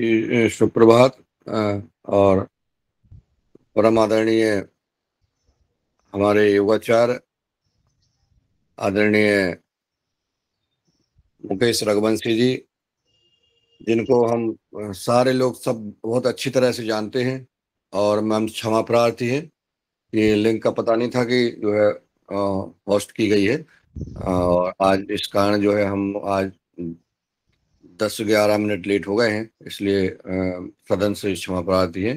सुप्रभात। और परम आदरणीय हमारे योगाचार्य आदरणीय मुकेश रघुवंशी जी, जिनको हम सारे लोग सब बहुत अच्छी तरह से जानते हैं, और मैम क्षमा प्रार्थी है, ये लिंक का पता नहीं था कि जो है पोस्ट की गई है, और आज इस कारण जो है हम आज 10-11 मिनट लेट हो गए हैं, इसलिए सदन से क्षमा प्रार्थी है।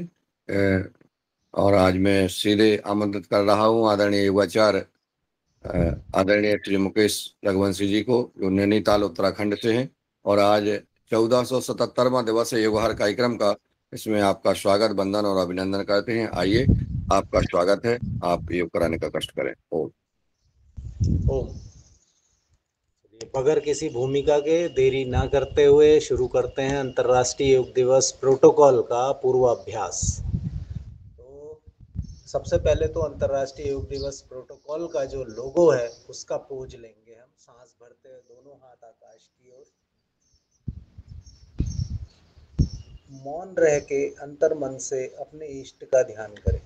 और आज मैं सीधे आमंत्रित कर रहा हूँ आदरणीय युवाचार्य आदरणीय श्री मुकेश रघुवंशी जी को, जो नैनीताल उत्तराखंड से हैं, और आज 1477वां दिवस है योगहर कार्यक्रम का। इसमें आपका स्वागत, वंदन और अभिनंदन करते हैं। आइए, आपका स्वागत है, आप योग कराने का कष्ट करें। ओम। ओम। बगैर किसी भूमिका के देरी ना करते हुए शुरू करते हैं अंतर्राष्ट्रीय योग दिवस प्रोटोकॉल का पूर्वाभ्यास। तो सबसे पहले तो अंतर्राष्ट्रीय योग दिवस प्रोटोकॉल का जो लोगो है उसका पोज लेंगे हम, सांस भरते हुए दोनों हाथ आकाश की ओर, मौन रह के अंतर मन से अपने इष्ट का ध्यान करें।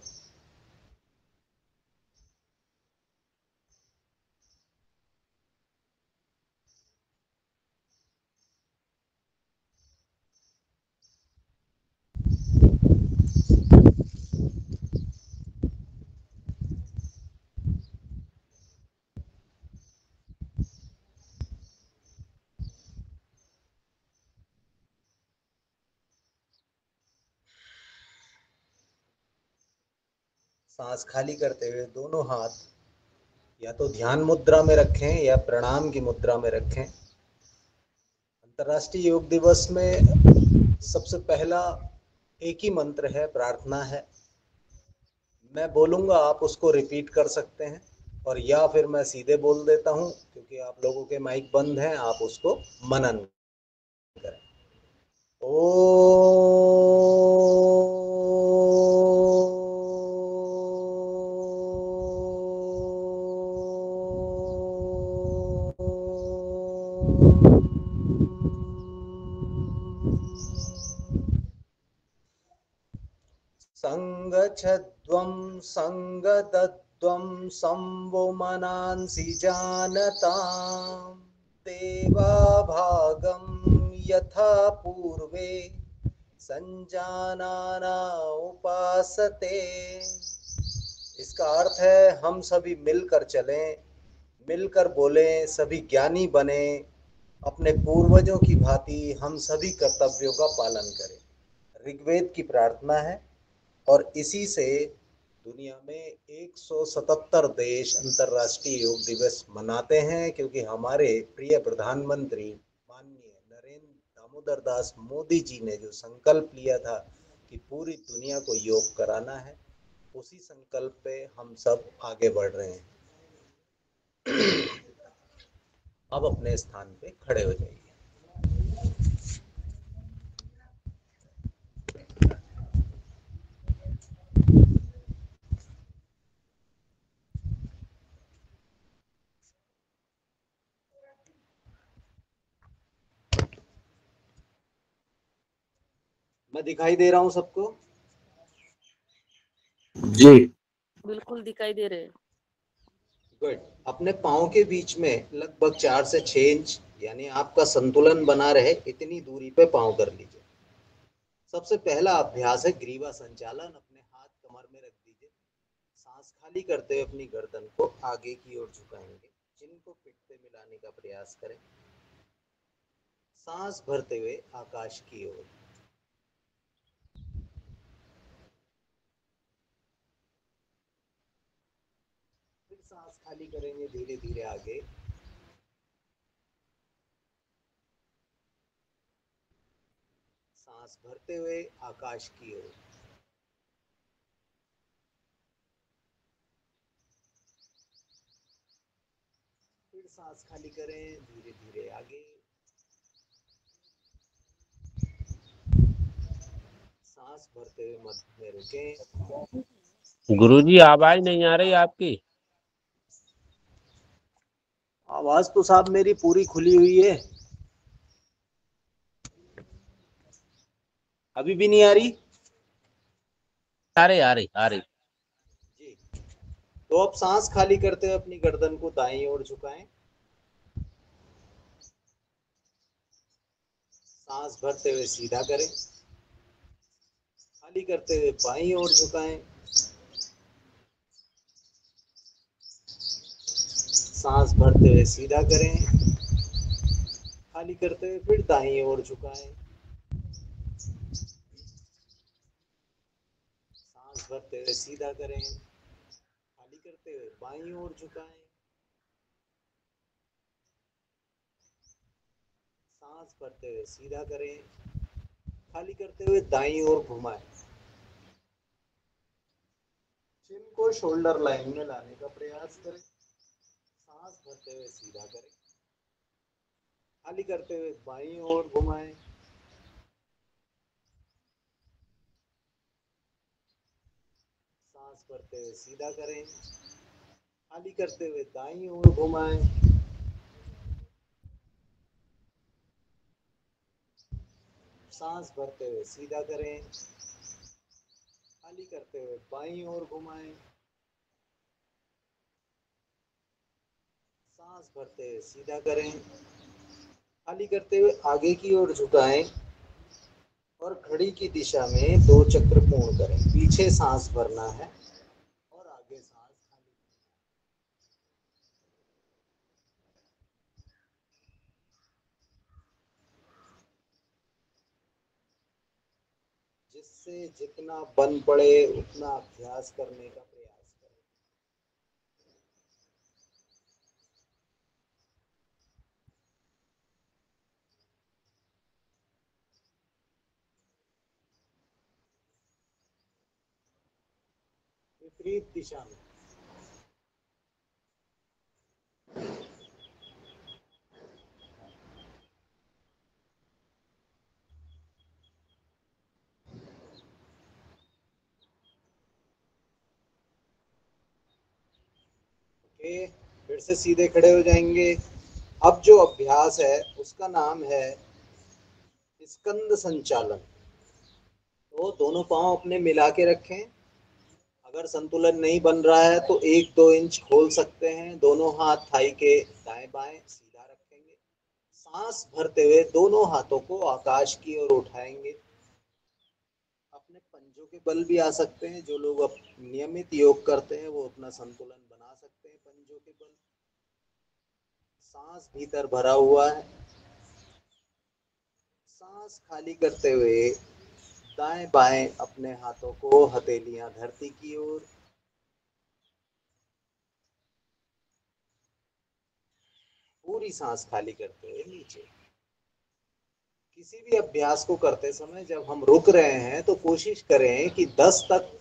सांस खाली करते हुए दोनों हाथ या तो ध्यान मुद्रा में रखें या प्रणाम की मुद्रा में रखें। अंतर्राष्ट्रीय योग दिवस में सबसे पहला एक ही मंत्र है, प्रार्थना है। मैं बोलूँगा, आप उसको रिपीट कर सकते हैं, और या फिर मैं सीधे बोल देता हूँ, क्योंकि आप लोगों के माइक बंद हैं, आप उसको मनन करें। संगच्छध्वं संगतत्वं संवो मनांसि जानतां देवाभागं यथा पूर्वे संजानाना उपासते। इसका अर्थ है हम सभी मिलकर चलें, मिलकर बोलें, सभी ज्ञानी बने, अपने पूर्वजों की भांति हम सभी कर्तव्यों का पालन करें। ऋग्वेद की प्रार्थना है, और इसी से दुनिया में 177 देश अंतर्राष्ट्रीय योग दिवस मनाते हैं, क्योंकि हमारे प्रिय प्रधानमंत्री माननीय नरेंद्र दामोदर दास मोदी जी ने जो संकल्प लिया था कि पूरी दुनिया को योग कराना है, उसी संकल्प पे हम सब आगे बढ़ रहे हैं। अब अपने स्थान पे खड़े हो जाइए। मैं दिखाई दे रहा हूँ सबको? जी, बिल्कुल दिखाई दे रहे हैं। गुड। अपने पाँव के बीच में लगभग 4 से 6 इंच, यानी आपका संतुलन बना रहे इतनी दूरी पे पाँव कर लीजिए। सबसे पहला अभ्यास है ग्रीवा संचालन। अपने हाथ कमर में रख दीजिए, सांस खाली करते हुए अपनी गर्दन को आगे की ओर झुकाएंगे, चिन को पिठ पे मिलाने का प्रयास करें, सांस भरते हुए आकाश की ओर। फिर सांस खाली करेंगे धीरे धीरे आगे, सांस भरते हुए आकाश की ओर। फिर सांस खाली करें धीरे धीरे आगे, सांस भरते हुए मध्य में रुकें। गुरुजी आवाज नहीं आ रही आपकी। आवाज तो साहब मेरी पूरी खुली हुई है। अभी भी नहीं आ रही आ रही जी। तो अब सांस खाली करते हुए अपनी गर्दन को दाईं ओर झुकाएं। सांस भरते हुए सीधा करें। खाली करते हुए बाईं ओर झुकाएं। सांस भरते हुए सीधा करें। खाली करते हुए फिर दाईं ओर झुकाएं। सांस भरते हुए सीधा करें। खाली करते हुए बाईं ओर झुकाएं। सांस भरते हुए सीधा करें। खाली करते हुए दाईं ओर घुमाएं। चिन को शोल्डर लाइन में लाने का प्रयास करें। सांस भरते हुए सीधा करें। खाली करते हुए बाईं ओर घुमाएं। सांस भरते हुए सीधा करें। खाली करते हुए दाईं ओर घुमाएं। सांस भरते हुए सीधा करें। खाली करते हुए बाईं ओर घुमाएं। सांस भरते हुए सीधा करें। खाली करते हुए आगे की ओर झुकाएं और घड़ी की दिशा में 2 चक्र पूर्ण करें। पीछे सांस भरना है और आगे सांस खाली। जिससे जितना बन पड़े उतना अभ्यास करने का प्रयास करें। विपरीत दिशा में ओके, फिर से सीधे खड़े हो जाएंगे। अब जो अभ्यास है उसका नाम है स्कंद संचालन। तो दोनों पांव अपने मिला के रखें। अगर संतुलन नहीं बन रहा है तो 1-2 इंच खोल सकते हैं। दोनों हाथ थाई के दाएं बाएं सीधा रखेंगे। सांस भरते हुए दोनों हाथों को आकाश की ओर उठाएंगे। अपने पंजों के बल भी आ सकते हैं। जो लोग नियमित योग करते हैं वो अपना संतुलन बना सकते हैं पंजों के बल। सांस भीतर भरा हुआ है। सांस खाली करते हुए दाएं बाएं अपने हाथों को हथेलियां धरती की ओर। पूरी सांस खाली करते हुए नीचे। किसी भी अभ्यास को करते समय जब हम रुक रहे हैं तो कोशिश करें कि 10 तक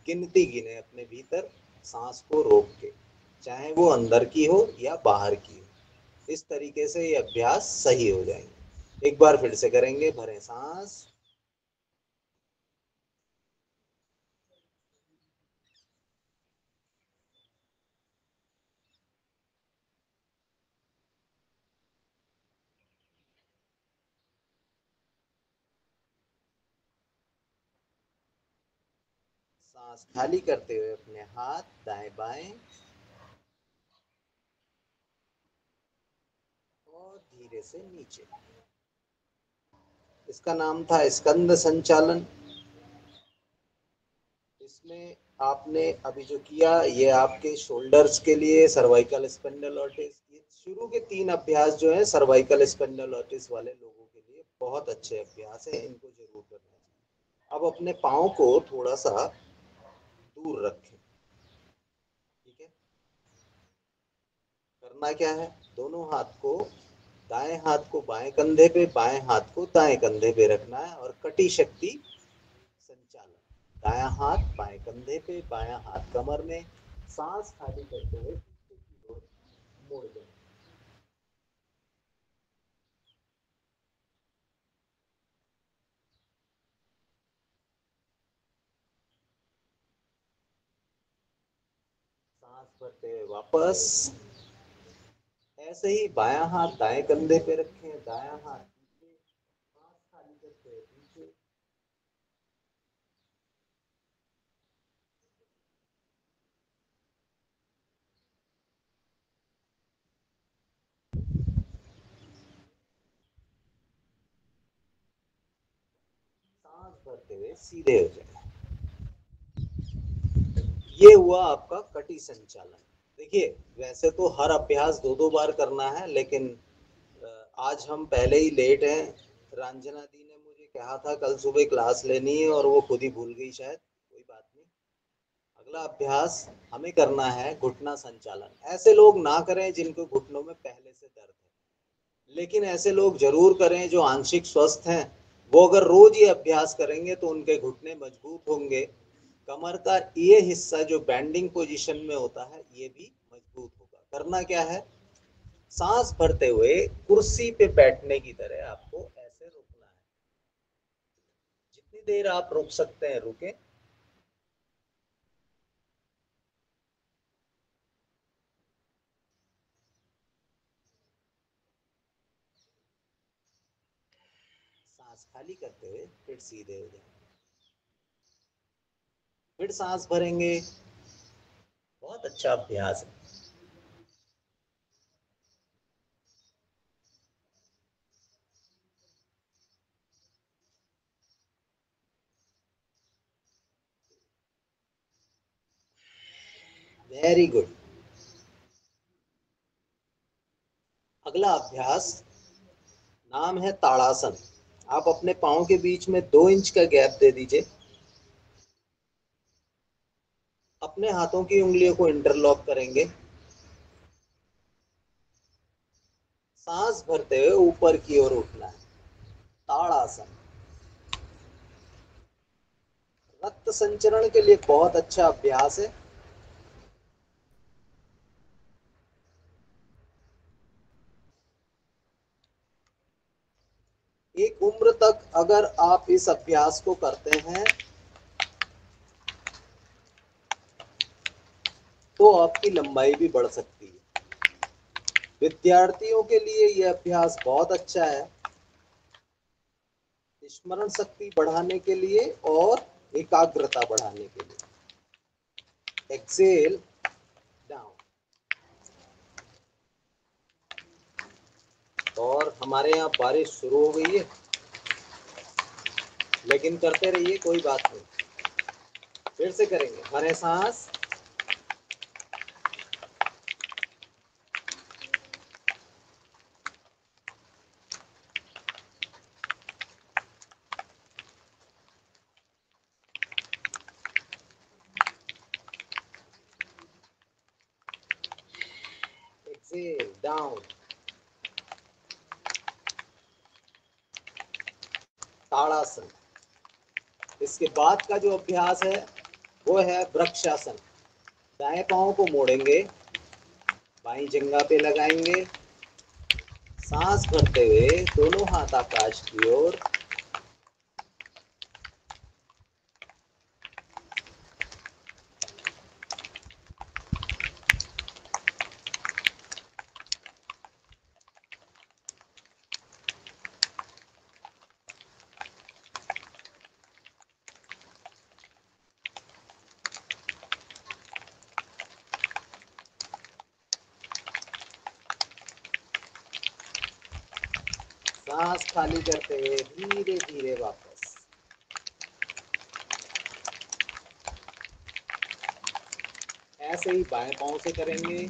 गिनती गिने अपने भीतर सांस को रोक के, चाहे वो अंदर की हो या बाहर की हो। इस तरीके से ये अभ्यास सही हो जाएंगे। एक बार फिर से करेंगे। भरें सांस। सांस खाली करते हुए अपने हाथ दाएं बाएं और धीरे से नीचे। इसका नाम था स्कंद संचालन। इसमें आपने अभी जो किया ये आपके शोल्डर्स के लिए सर्वाइकल स्पेंडिलोसिस। ये शुरू के 3 अभ्यास जो है सर्वाइकल स्पेंडिलोसिस वाले लोगों के लिए बहुत अच्छे अभ्यास है। इनको जरूर करना चाहिए। अब अपने पाँव को थोड़ा सा दूर रखें। ठीक है। करना क्या है, दोनों हाथ को, दाएं हाथ को बाएं कंधे पे, बाएं हाथ को दाएं कंधे पे रखना है और कटी शक्ति संचालन। दायां हाथ बाएं कंधे पे, बायां हाथ कमर में। सांस खाली करते हुए पीछे की ओर मोड़ दें। सांस भरते हुए वापस। ऐसे ही बायां हाथ दाएं कंधे पे रखें, दायां हाथ पीछे। सांस खाली करते हुए पीछे। भरते हुए सीधे हो जाए। ये हुआ आपका कटी संचालन। देखिए, वैसे तो हर अभ्यास 2-2 बार करना है, लेकिन आज हम पहले ही लेट हैं। रंजना दी ने मुझे कहा था कल सुबह क्लास लेनी है और वो खुद ही भूल गई शायद। कोई बात नहीं, अगला अभ्यास हमें करना है घुटना संचालन। ऐसे लोग ना करें जिनको घुटनों में पहले से दर्द है, लेकिन ऐसे लोग जरूर करें जो आंशिक स्वस्थ हैं। वो अगर रोज ये अभ्यास करेंगे तो उनके घुटने मजबूत होंगे। कमर का ये हिस्सा जो बैंडिंग पोजीशन में होता है ये भी मजबूत होगा। करना क्या है, सांस भरते हुए कुर्सी पे बैठने की तरह आपको ऐसे रुकना है। जितनी देर आप रुक सकते हैं रुके। सांस खाली करते हुए फिर सीधे हो जाए। फिर सांस भरेंगे। बहुत अच्छा अभ्यास है। Very good. अगला अभ्यास नाम है ताड़ासन। आप अपने पाँव के बीच में 2 इंच का गैप दे दीजिए। अपने हाथों की उंगलियों को इंटरलॉक करेंगे। सांस भरते हुए ऊपर की ओर उठना है। ताड़ासन रक्त संचरण के लिए बहुत अच्छा अभ्यास है। एक उम्र तक अगर आप इस अभ्यास को करते हैं तो आपकी लंबाई भी बढ़ सकती है। विद्यार्थियों के लिए यह अभ्यास बहुत अच्छा है, स्मरण शक्ति बढ़ाने के लिए और एकाग्रता बढ़ाने के लिए। Exhale down. और हमारे यहाँ बारिश शुरू हो गई है, लेकिन करते रहिए, कोई बात नहीं। फिर से करेंगे। भरें सांस। Exhale down. ताड़ासन। इसके बाद का जो अभ्यास है वो है वृक्षासन। दाएं पांव को मोड़ेंगे, बाईं जंघा पे लगाएंगे। सांस भरते हुए दोनों हाथ आकाश की ओर। सांस खाली करते हुए धीरे धीरे वापस। ऐसे ही बाएं पांव से करेंगे।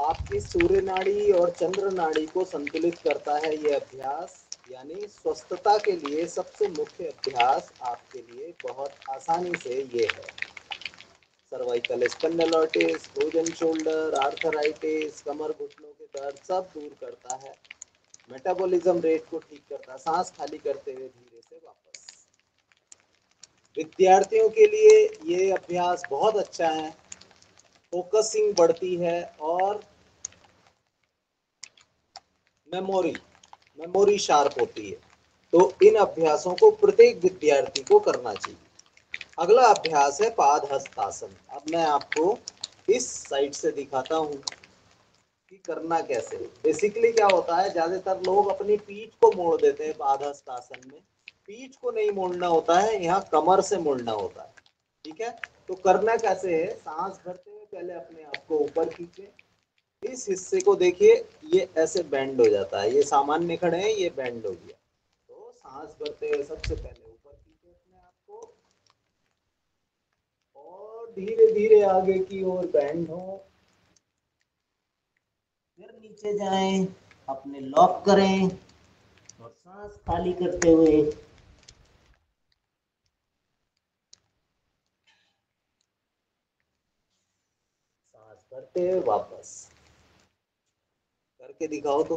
आपकी सूर्य नाड़ी और चंद्र नाड़ी को संतुलित करता है ये अभ्यास। यानी स्वस्थता के लिए सबसे मुख्य अभ्यास आपके लिए बहुत आसानी से ये है। सर्वाइकल स्पॉन्डिलोलिटिस, फ्रोजन शोल्डर, आर्थराइटिस, कमर घुटनों के दर्द सब दूर करता है। मेटाबॉलिज्म रेट को ठीक करता है। सांस खाली करते हुए धीरे से वापस। विद्यार्थियों के लिए ये अभ्यास बहुत अच्छा है। फोकसिंग बढ़ती है और मेमोरी शार्प होती है। तो इन अभ्यासों को प्रत्येक विद्यार्थी को करना चाहिए। अगला अभ्यास है पादहस्तासन। अब मैं आपको इस साइड से दिखाता हूँ कि करना कैसे। बेसिकली क्या होता है, ज्यादातर लोग अपनी पीठ को मोड़ देते हैं पादहस्तासन में। पीठ को नहीं मोड़ना होता है, यहाँ कमर से मोड़ना होता है। ठीक है, तो करना कैसे है, सांस भरते हुए पहले अपने आप को ऊपर खींचे, इस हिस्से को देखिए ये ऐसे बेंड हो जाता है, ये सामान्य खड़े हैं, ये बेंड हो गया। तो सांस भरते हुए सबसे पहले ऊपर खींचे अपने आप को और धीरे धीरे आगे की ओर बेंड हो, फिर नीचे जाएं, अपने लॉक करें और सांस खाली करते हुए सांस भरते हुए वापस करके दिखाओ। तो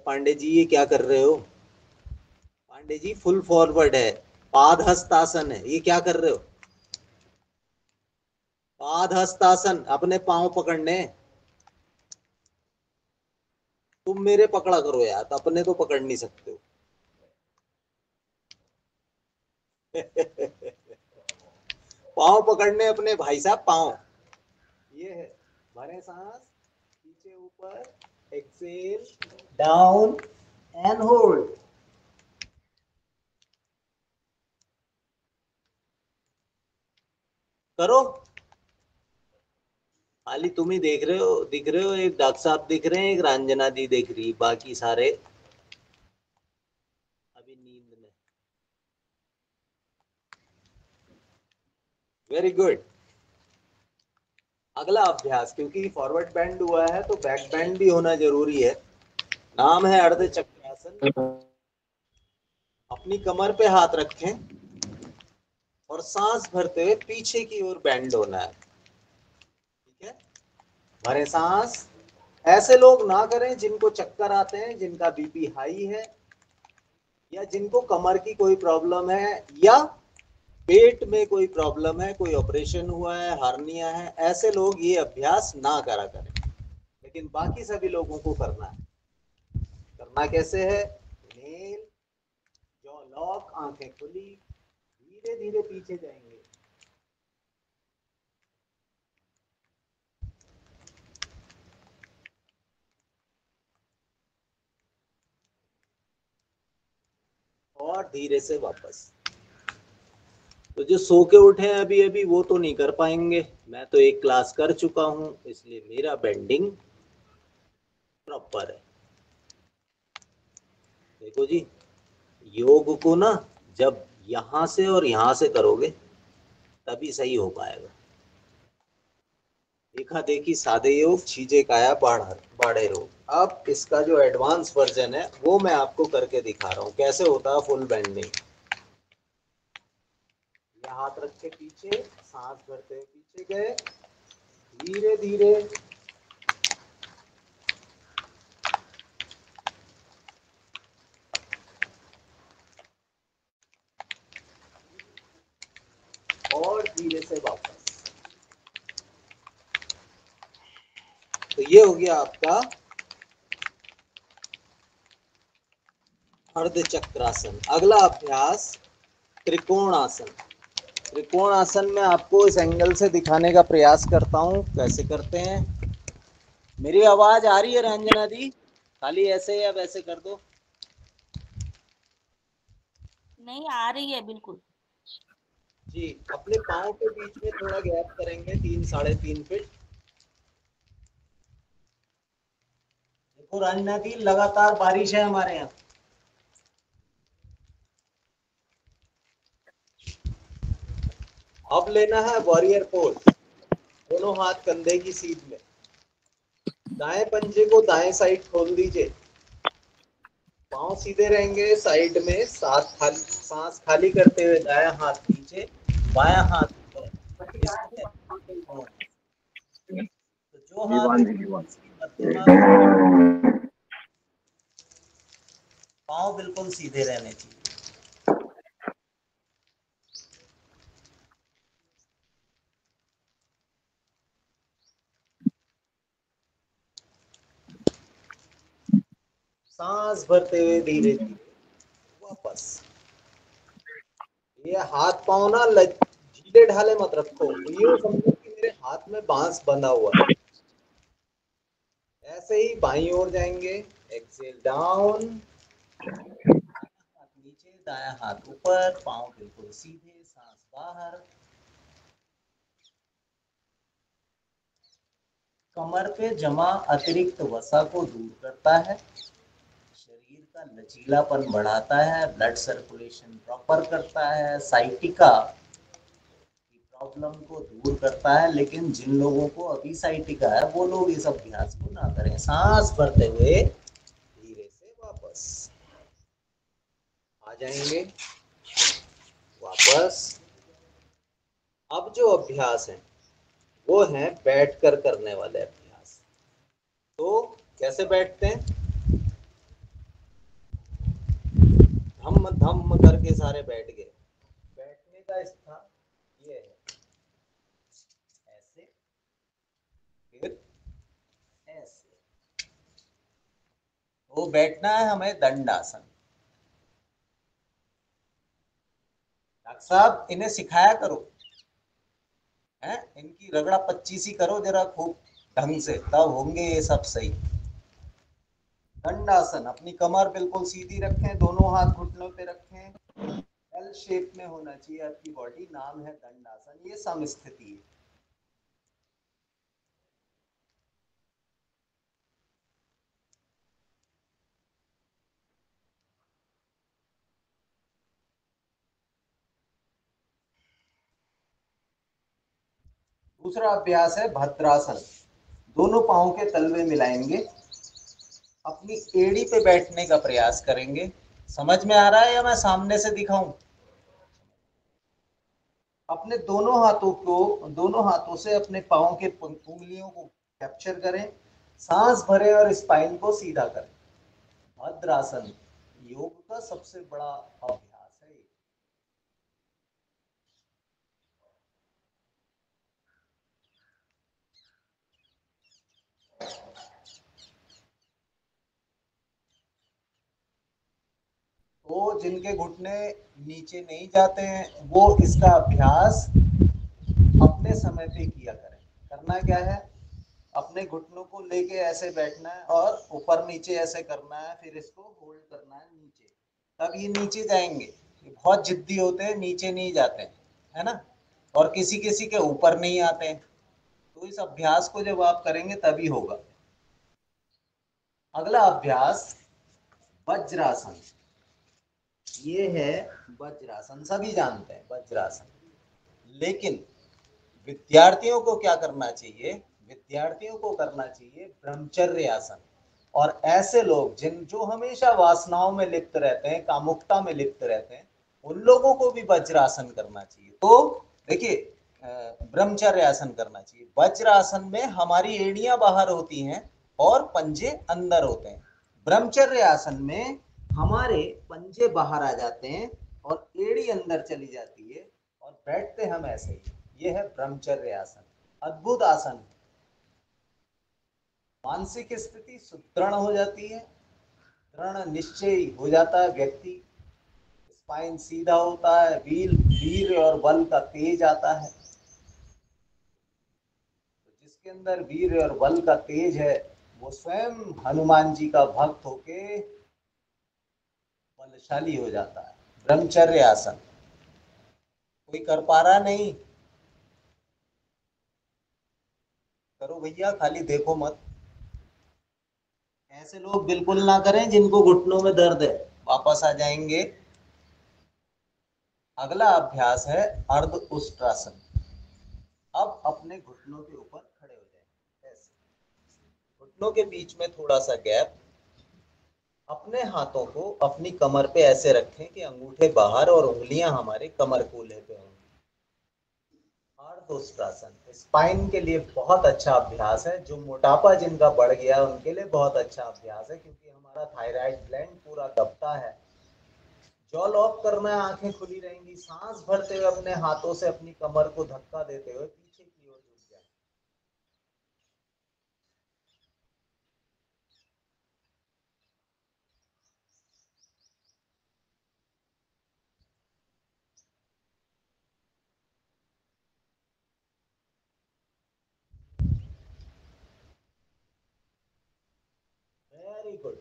पांडे जी ये क्या कर रहे हो? पांडे जी फुल फॉरवर्ड है, पादहस्तासन है, ये क्या कर रहे हो? पादहस्तासन, अपने पांव पकड़ने। तुम मेरे पकड़ा करो यार, तो अपने तो पकड़ नहीं सकते हो। पांव पकड़ने अपने भाई साहब, पांव। ये है, भरे सांस, पीछे ऊपर, एक्सेल डाउन एंड होल्ड। करो, खाली तुम ही देख रहे हो, दिख रहे हो, एक डॉक्टर साहब दिख रहे हैं, एक रंजना दी दिख रही, बाकी सारे अभी नींद में। Very good. अगला अभ्यास, क्योंकि फॉरवर्ड बेंड हुआ है तो बैक बेंड भी होना जरूरी है। नाम है अर्ध चक्रासन। अपनी कमर पे हाथ रखें और सांस भरते हुए पीछे की ओर बेंड होना है। ठीक है, भरे सांस। ऐसे लोग ना करें जिनको चक्कर आते हैं, जिनका बीपी हाई है, या जिनको कमर की कोई प्रॉब्लम है, या पेट में कोई प्रॉब्लम है, कोई ऑपरेशन हुआ है, हार्निया है, ऐसे लोग ये अभ्यास ना करा करें। लेकिन बाकी सभी लोगों को करना है। करना कैसे है, इनहेल, जॉ लॉक, आंखें खुली, धीरे धीरे पीछे जाएंगे। और धीरे से वापस। तो जो सो के उठे हैं अभी अभी, वो तो नहीं कर पाएंगे, मैं तो एक क्लास कर चुका हूं, इसलिए मेरा बेंडिंग प्रॉपर है। देखो जी, योग को ना जब यहां से और यहां से करोगे तभी सही हो पाएगा। देखा देखी सादे योग, छीजे काया बाढ़े रोग। अब इसका जो एडवांस वर्जन है वो मैं आपको करके दिखा रहा हूँ, कैसे होता है फुल बेंडिंग। ये हाथ रख के पीछे, सांस भरते हुए पीछे गए, धीरे धीरे और धीरे से वापस। तो ये हो गया आपका अर्ध चक्रासन। अगला अभ्यास त्रिकोणासन। त्रिकोणासन में आपको इस एंगल से दिखाने का प्रयास करता हूं कैसे करते हैं। मेरी आवाज आ रही है रंजना दी? खाली ऐसे या वैसे कर दो। नहीं आ रही है बिल्कुल। जी, अपने पाँव के बीच में थोड़ा गैप करेंगे, 3-3.5 फीट। देखो रंजना दी, लगातार बारिश है हमारे यहाँ। अब लेना है वॉरियर पोज, दोनों हाथ कंधे की सीध में, दाएं पंजे को दाएं साइड खोल दीजिए, पांव सीधे रहेंगे साइड में, सांस खाली करते हुए दायां हाथ नीचे, बायां हाथ ऊपर। तो जो हाथ मध्यमा, पांव बिल्कुल सीधे रहने चाहिए। सांस भरते हुए धीरे धीरे वापस। ये हाथ पांव ना ढीले ढाले मत रखो, यूं समझो कि मेरे हाथ में बांस बंधा हुआ है। ऐसे ही बाईं ओर जाएंगे, एक्सेल डाउन, दायां हाथ ऊपर, पांव बिल्कुल सीधे, सांस बाहर। कमर पे जमा अतिरिक्त वसा को दूर करता है, शरीर का लचीलापन बढ़ाता है, ब्लड सर्कुलेशन प्रॉपर करता है, साइटिका की प्रॉब्लम को दूर करता है। लेकिन जिन लोगों को अभी साइटिका है वो लोग इस अभ्यास को ना करें। सांस भरते हुए धीरे से वापस आ जाएंगे, वापस। अब जो अभ्यास है वो है बैठकर करने वाले अभ्यास। तो कैसे बैठते हैं? धम्म धम्म करके सारे बैठ गए। बैठने का स्थान ये है, ऐसे, फिर ऐसे। वो बैठना है हमें दंडासन। डॉक्टर साहब इन्हें सिखाया करो, हैं? इनकी रगड़ा 25 करो जरा खूब ढंग से, तब होंगे ये सब सही। दंडासन, अपनी कमर बिल्कुल सीधी रखें, दोनों हाथ घुटनों पे रखें, एल शेप में होना चाहिए आपकी बॉडी। नाम है दंडासन, ये समस्थिति है। दूसरा अभ्यास है भद्रासन। दोनों पांव के तलवे मिलाएंगे, अपनी एड़ी पे बैठने का प्रयास करेंगे। समझ में आ रहा है या मैं सामने से दिखाऊं? अपने दोनों हाथों से अपने पांव के उंगलियों को कैप्चर करें, सांस भरें और स्पाइन को सीधा करें। भद्रासन योग का सबसे बड़ा अभ्यास है। तो जिनके घुटने नीचे नहीं जाते हैं वो इसका अभ्यास अपने समय पे किया करें। करना क्या है, अपने घुटनों को लेके ऐसे बैठना है और ऊपर नीचे ऐसे करना है, फिर इसको होल्ड करना है नीचे, तब ये नीचे जाएंगे। ये बहुत जिद्दी होते हैं, नीचे नहीं जाते हैं, है ना? और किसी किसी के ऊपर नहीं आते हैं। तो इस अभ्यास को जब आप करेंगे तभी होगा। अगला अभ्यास वज्रासन। ये है वज्रासन, सभी जानते हैं वज्रासन। लेकिन विद्यार्थियों को क्या करना चाहिए? विद्यार्थियों को करना चाहिए ब्रह्मचर्य आसन। और ऐसे लोग जो हमेशा वासनाओं में लिप्त रहते हैं, कामुकता में लिप्त रहते हैं, उन लोगों को भी वज्रासन करना चाहिए। तो देखिए, ब्रह्मचर्य आसन करना चाहिए। वज्रासन में हमारी एड़ियां बाहर होती हैं और पंजे अंदर होते हैं। ब्रह्मचर्य आसन में हमारे पंजे बाहर आ जाते हैं और एड़ी अंदर चली जाती है और बैठते हम ऐसे ही। ये है ब्रह्मचर्य आसन, अद्भुत आसन। मानसिक स्थिति सुदृढ़ हो जाती है, दृढ़ निश्चय हो जाता है व्यक्ति, स्पाइन सीधा होता है, वीर और बल का तेज आता है। तो जिसके अंदर वीर और बल का तेज है वो स्वयं हनुमान जी का भक्त होके बलशाली हो जाता है। ब्रह्मचर्य आसन कोई कर पा रहा नहीं? करो भैया, खाली देखो मत। ऐसे लोग बिल्कुल ना करें जिनको घुटनों में दर्द है, वापस आ जाएंगे। अगला अभ्यास है अर्ध उष्ट्रासन। अब अपने घुटनों के ऊपर खड़े हो जाएंगे ऐसे, घुटनों के बीच में थोड़ा सा गैप। अपने हाथों को अपनी कमर पे ऐसे रखें कि अंगूठे बाहर और उंगलियां हमारे कमर कूल्हे पे होंगी। अर्धोष्ट्रासन स्पाइन के लिए बहुत अच्छा अभ्यास है। जो मोटापा जिनका बढ़ गया है उनके लिए बहुत अच्छा अभ्यास है, क्योंकि हमारा थायराइड ग्लैंड पूरा दबता है। जॉ लॉक करना है, आंखें खुली रहेंगी। सांस भरते हुए अपने हाथों से अपनी कमर को धक्का देते हुए पीछे की ओर झुक जाए। Very good.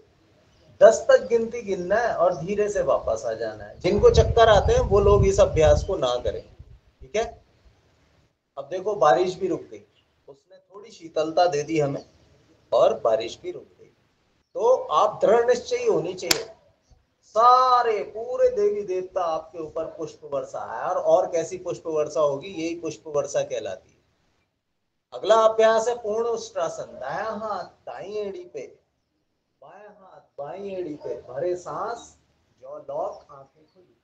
10 तक गिनती गिनना है और धीरे से वापस आ जाना है। जिनको चक्कर आते हैं वो लोग इस अभ्यास को ना करें, ठीक है। अब देखो बारिश भी रुक गई, उसने थोड़ी शीतलता दे दी हमें और बारिश भी रुक गई। तो आप दृढ़ निश्चयी होनी चाहिए, सारे पूरे देवी देवता आपके ऊपर पुष्प वर्षा है। और कैसी पुष्प वर्षा होगी, यही पुष्प वर्षा कहलाती है। अगला अभ्यास है पूर्ण उष्ट्रासन। दायां हाथ दाई एड़ी पे, बाएं हाथ बाई एड़ी पे, भरे सांस, जॉ लॉक, आंखें खुली।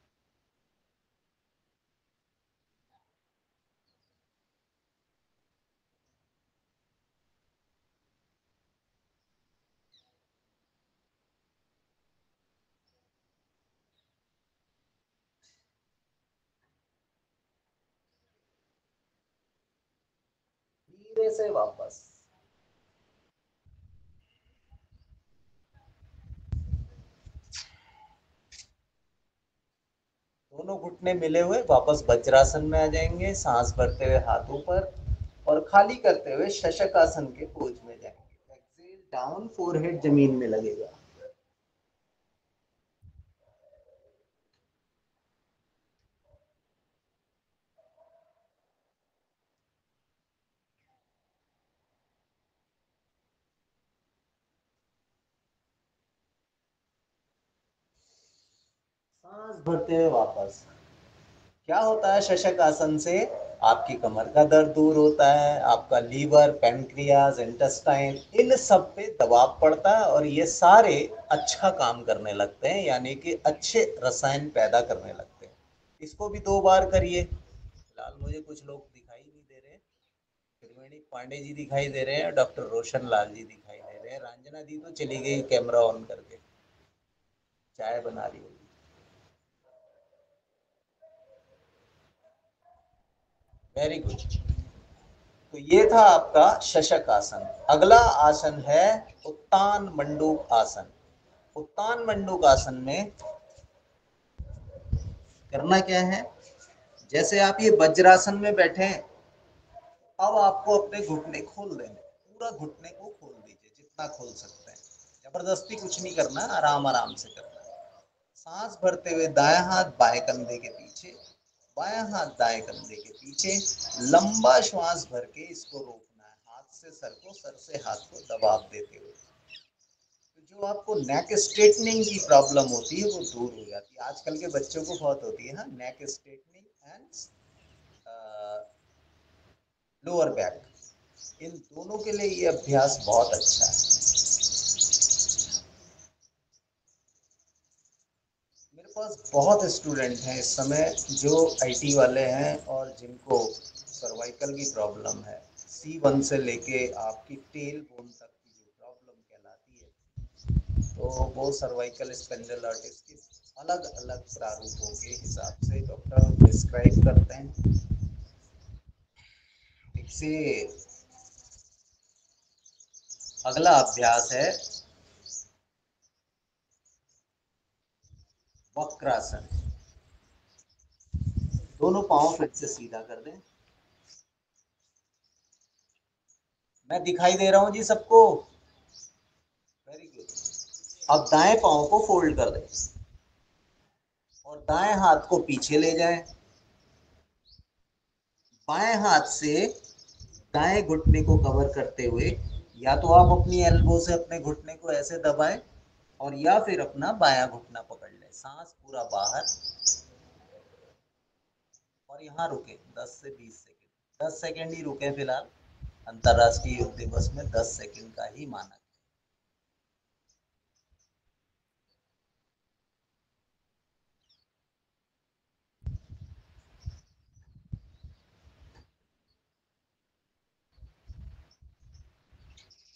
धीरे से वापस। दोनों घुटने मिले हुए वापस वज्रासन में आ जाएंगे। सांस भरते हुए हाथों पर और खाली करते हुए शशक आसन के पोज में जाएंगे। एक्सेल डाउन, फोरहेड जमीन में लगेगा। सांस भरते हुए वापस। क्या होता है शशक आसन से? आपकी कमर का दर्द दूर होता है, आपका लीवर, पैनक्रियाज, इंटेस्टाइन, इन सब पे दबाव पड़ता है और ये सारे अच्छा काम करने लगते हैं, यानी कि अच्छे रसायन पैदा करने लगते हैं। इसको भी 2 बार करिए। फिलहाल मुझे कुछ लोग दिखाई नहीं दे रहे। त्रिवेणी पांडे जी दिखाई दे रहे हैं, डॉक्टर रोशन लाल जी दिखाई दे रहे हैं, रंजना दी तो चली गई कैमरा ऑन करके, चाय बना रही होगी। Very good. तो ये था आपका शशक आसन। अगला आसन है उत्तान मंडूक आसन। उत्तान मंडूक आसन में करना क्या है, जैसे आप ये वज्रासन में बैठे हैं, अब आपको अपने घुटने खोल देने, पूरा घुटने को खोल दीजिए जितना खोल सकते हैं। जबरदस्ती कुछ नहीं करना, आराम आराम से करना है। सांस भरते हुए दायां हाथ बाएं कंधे के पीछे, बायां हाथ दाएं कंधे के पीछे, लंबा श्वास भर के इसको रोकना है। हाथ से सर को, सर से हाथ को दबाव देते हुए। तो जो आपको नेक स्ट्रेटनिंग की प्रॉब्लम होती है वो दूर हो जाती है। आजकल के बच्चों को बहुत होती है ना, नेक स्ट्रेटनिंग एंड लोअर बैक, इन दोनों के लिए ये अभ्यास बहुत अच्छा है। मेरे पास बहुत स्टूडेंट हैं इस समय जो आईटी वाले हैं और जिनको सर्वाइकल की प्रॉब्लम है। C1 से लेके आपकी टेल बोन तक की जो प्रॉब्लम कहलाती है, तो वो सर्वाइकल स्पेंडिलाइटिस के अलग अलग प्रारूपों के हिसाब से डॉक्टर प्रिस्क्राइब करते हैं। इससे अगला अभ्यास है वक्रासन। दोनों पांव फिर से सीधा कर दें। मैं दिखाई दे रहा हूं जी सबको? Very good. अब दाएं पांव को फोल्ड कर दें और दाएं हाथ को पीछे ले जाएं। बाएं हाथ से दाएं घुटने को कवर करते हुए, या तो आप अपनी एल्बो से अपने घुटने को ऐसे दबाएं और या फिर अपना बायां घुटना पकड़ लें। सांस पूरा बाहर और यहाँ रुके 10 से 20 सेकंड। 10 सेकंड ही रुके फिलहाल। अंतरराष्ट्रीय योग दिवस में 10 सेकंड का ही मानक।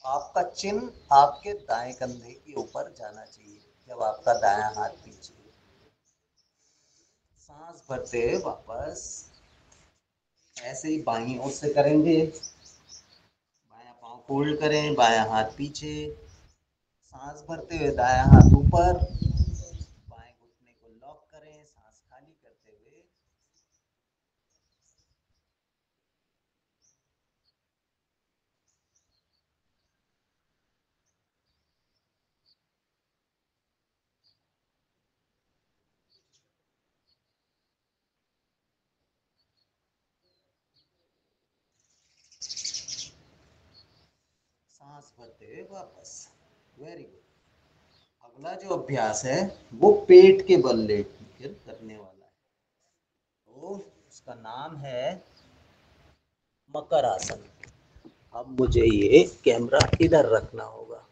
आपका चिन्ह आपके दाएं कंधे के ऊपर जाना चाहिए जब आपका दायां हाथ पीछे। सांस भरते हुए वापस ऐसे ही बाईं ओर से करेंगे। बायां पांव फोल्ड करें, बायां हाथ पीछे, सांस भरते हुए दायां हाथ ऊपर, बाएं घुटने को लॉक करें, सांस खाली करते हुए सांस भरते हुए वापस। Very good. अगला जो अभ्यास है वो पेट के बल लेट कर करने वाला है। तो उसका नाम है मकर आसन। अब मुझे ये कैमरा इधर रखना होगा।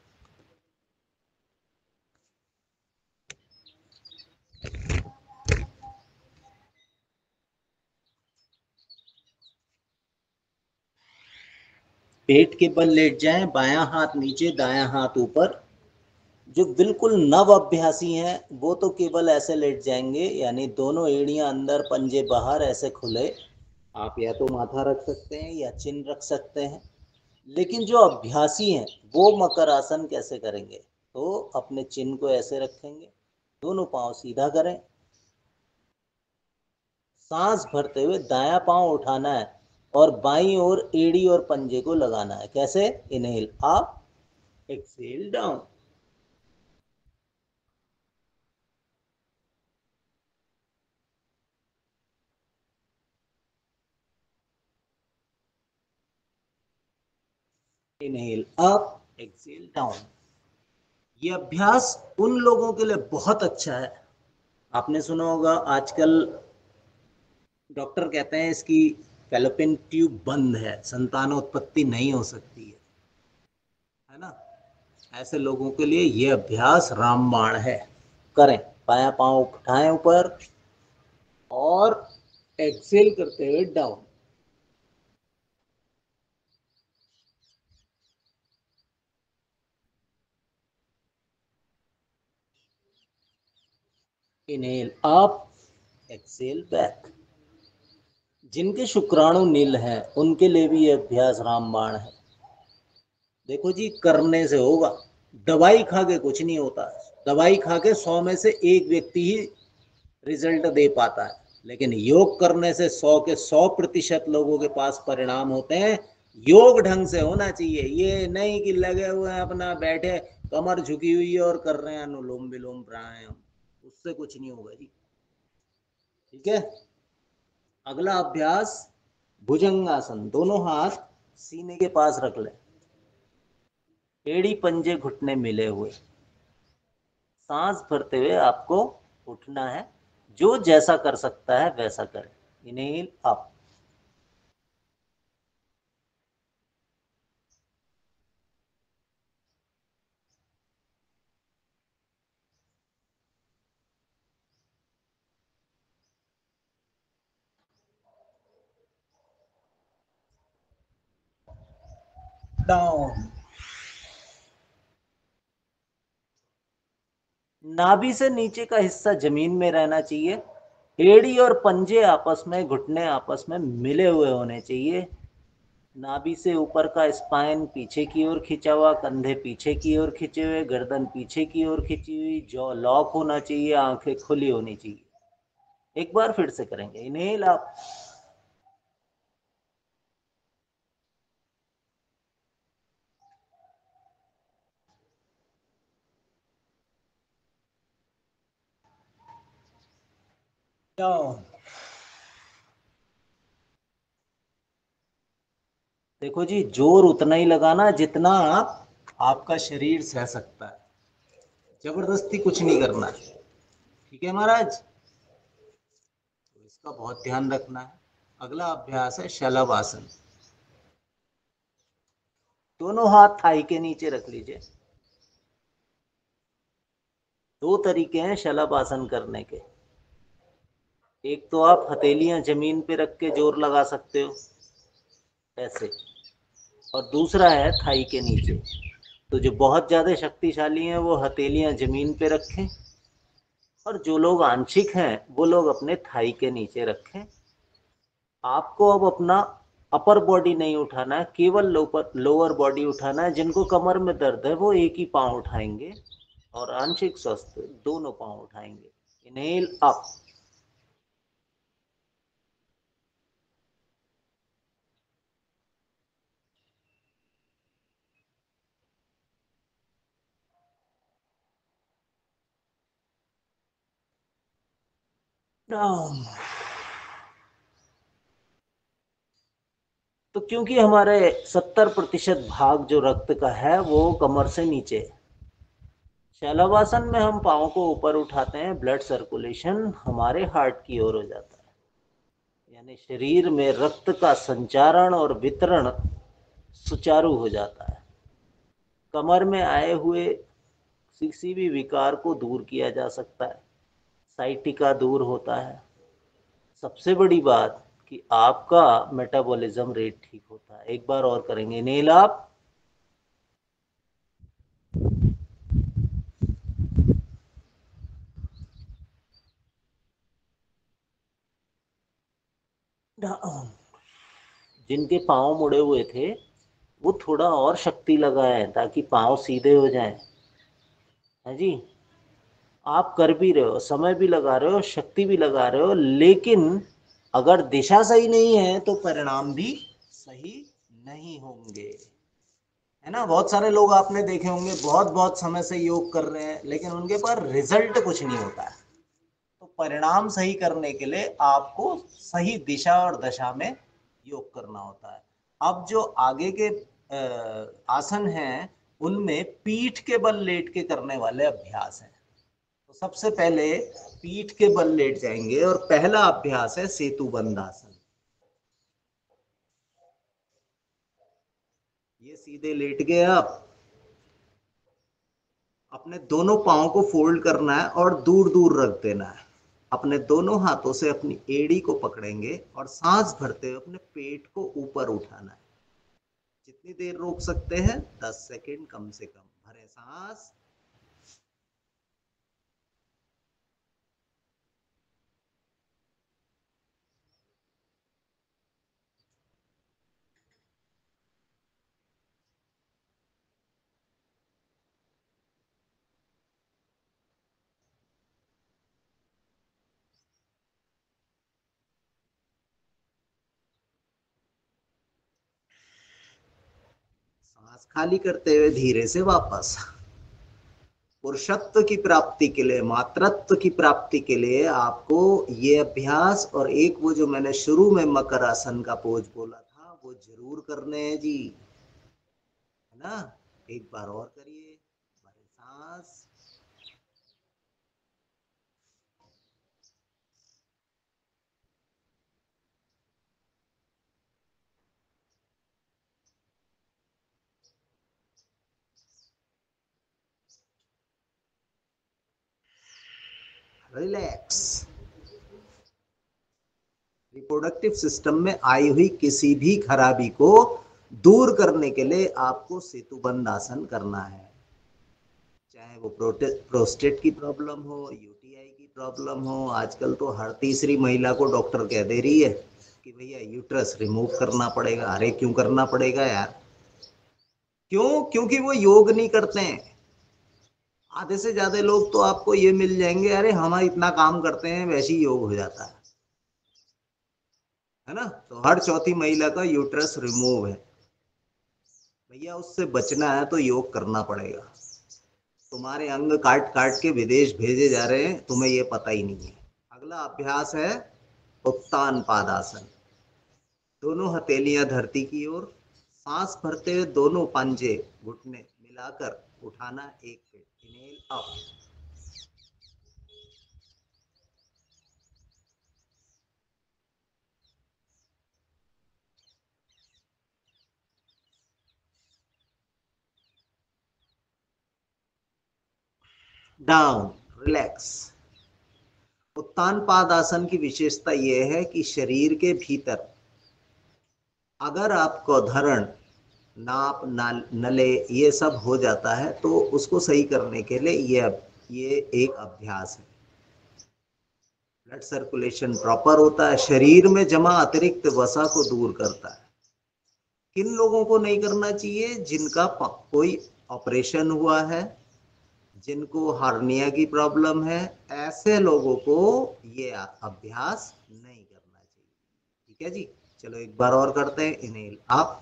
पेट के बल लेट जाएं, बायां हाथ नीचे दायां हाथ ऊपर। जो बिल्कुल नव अभ्यासी हैं वो तो केवल ऐसे लेट जाएंगे, यानी दोनों एड़ियां अंदर पंजे बाहर ऐसे खुले। आप या तो माथा रख सकते हैं या चिन रख सकते हैं। लेकिन जो अभ्यासी हैं वो मकर आसन कैसे करेंगे, तो अपने चिन को ऐसे रखेंगे, दोनों पांव सीधा करें, सांस भरते हुए दायां पांव उठाना है और बाईं ओर एड़ी और पंजे को लगाना है। कैसे? Inhale up, exhale down. Inhale up, exhale down. ये अभ्यास उन लोगों के लिए बहुत अच्छा है। आपने सुना होगा आजकल डॉक्टर कहते हैं इसकी फैलोपियन ट्यूब बंद है, संतानोत्पत्ति नहीं हो सकती है ना। ऐसे लोगों के लिए ये अभ्यास रामबाण है। करें, बायां पांव उठाएं ऊपर और एक्सेल करते हुए down. Inhale up, exhale back. जिनके शुक्राणु नील हैं उनके लिए भी यह अभ्यास रामबाण है। देखो जी, करने से होगा, दवाई खा के कुछ नहीं होता। दवाई खा के 100 में से एक व्यक्ति ही रिजल्ट दे पाता है, लेकिन योग करने से 100 के 100% लोगों के पास परिणाम होते हैं। योग ढंग से होना चाहिए, ये नहीं कि लगे हुए हैं अपना बैठे, कमर झुकी हुई है और कर रहे हैं अनुलोम विलोम प्राणायाम, उससे कुछ नहीं होगा जी। ठीक है। अगला अभ्यास भुजंगासन। दोनों हाथ सीने के पास रख लें, एड़ी पंजे घुटने मिले हुए, सांस भरते हुए आपको उठना है। जो जैसा कर सकता है वैसा करें। Inhale up, down. नाभि से नीचे का हिस्सा जमीन में रहना चाहिए। एड़ी और पंजे आपस में, घुटने आपस में मिले हुए होने चाहिए। नाभि से ऊपर का स्पाइन पीछे की ओर खिंचा हुआ, कंधे पीछे की ओर खिंचे हुए, गर्दन पीछे की ओर खिंची हुई, जॉ लॉक होना चाहिए, आंखें खुली होनी चाहिए। एक बार फिर से करेंगे। Inhale up, down. देखो जी, जोर उतना ही लगाना जितना आपका शरीर सह सकता है, जबरदस्ती कुछ नहीं करना है। ठीक है महाराज, तो इसका बहुत ध्यान रखना है। अगला अभ्यास है शलभ आसन। दोनों हाथ थाई के नीचे रख लीजिए। दो तरीके हैं शलभ आसन करने के। एक तो आप हथेलियां जमीन पे रख के जोर लगा सकते हो ऐसे, और दूसरा है थाई के नीचे। तो जो बहुत ज्यादा शक्तिशाली हैं वो हथेलियां जमीन पे रखें, और जो लोग आंशिक हैं वो लोग अपने थाई के नीचे रखें। आपको अब अपना अपर बॉडी नहीं उठाना है, केवल लोअर बॉडी उठाना है। जिनको कमर में दर्द है वो एक ही पांव उठाएंगे, और आंशिक स्वस्थ दोनों पांव उठाएंगे। Inhale up, down. तो तो क्योंकि हमारे 70% भाग जो रक्त का है वो कमर से नीचे है। शलभासन में हम पाँव को ऊपर उठाते हैं, ब्लड सर्कुलेशन हमारे हार्ट की ओर हो जाता है, यानी शरीर में रक्त का संचारण और वितरण सुचारू हो जाता है। कमर में आए हुए किसी भी विकार को दूर किया जा सकता है, साइटिका दूर होता है। सबसे बड़ी बात कि आपका मेटाबॉलिज्म रेट ठीक होता है। एक बार और करेंगे, नील आप जिनके पांव मुड़े हुए थे वो थोड़ा और शक्ति लगाएं ताकि पांव सीधे हो जाएं। है जी, आप कर भी रहे हो, समय भी लगा रहे हो, शक्ति भी लगा रहे हो, लेकिन अगर दिशा सही नहीं है तो परिणाम भी सही नहीं होंगे। है ना, बहुत सारे लोग आपने देखे होंगे बहुत बहुत समय से योग कर रहे हैं लेकिन उनके पास रिजल्ट कुछ नहीं होता है। तो परिणाम सही करने के लिए आपको सही दिशा और दशा में योग करना होता है। अब जो आगे के आसन हैं उनमें पीठ के बल लेट के करने वाले अभ्यास हैं। तो सबसे पहले पीठ के बल लेट जाएंगे और पहला अभ्यास है सेतु बंध आसन। ये सीधे लेट गए आप, अपने दोनों पांव को फोल्ड करना है और दूर दूर रख देना है। अपने दोनों हाथों से अपनी एड़ी को पकड़ेंगे और सांस भरते हुए अपने पेट को ऊपर उठाना है। जितनी देर रोक सकते हैं, 10 सेकेंड कम से कम भरे सांस। सांस खाली करते हुए धीरे से वापस। पुरुषत्व की प्राप्ति के लिए, मातृत्व की प्राप्ति के लिए आपको ये अभ्यास और एक वो जो मैंने शुरू में मकर आसन का पोज बोला था वो जरूर करने हैं जी। है ना, एक बार और करिए, भरे सांस। रिलैक्स। रिप्रोडक्टिव सिस्टम में आई हुई किसी भी खराबी को दूर करने के लिए आपको सेतुबंध आसन करना है। चाहे वो प्रोस्टेट की प्रॉब्लम हो, यूटीआई की प्रॉब्लम हो। आजकल तो हर तीसरी महिला को डॉक्टर कह दे रही है कि भैया यूट्रस रिमूव करना पड़ेगा। अरे क्यों करना पड़ेगा यार? क्यों? क्योंकि वो योग नहीं करते हैं। आधे से ज्यादा लोग तो आपको ये मिल जाएंगे, अरे हम इतना काम करते हैं वैसे ही योग हो जाता है ना। तो हर चौथी महिला का यूट्रस रिमूव है। भैया उससे बचना है तो योग करना पड़ेगा। तुम्हारे अंग काट काट के विदेश भेजे जा रहे हैं, तुम्हें ये पता ही नहीं है। अगला अभ्यास है उत्तान पादासन। दोनों हथेलियां धरती की ओर, सांस भरते हुए दोनों पंजे घुटने मिलाकर उठाना। एक पेट, इनहेल अप, डाउन, रिलैक्स। उत्तान पादासन की विशेषता यह है कि शरीर के भीतर अगर आपको धरण, नाप, नले ये सब हो जाता है तो उसको सही करने के लिए ये एक अभ्यास है। ब्लड सर्कुलेशन प्रॉपर होता है, शरीर में जमा अतिरिक्त वसा को दूर करता है। किन लोगों को नहीं करना चाहिए? जिनका कोई ऑपरेशन हुआ है, जिनको हार्निया की प्रॉब्लम है, ऐसे लोगों को ये अभ्यास नहीं करना चाहिए। ठीक है जी, चलो एक बार और करते हैं। इनहेल अप,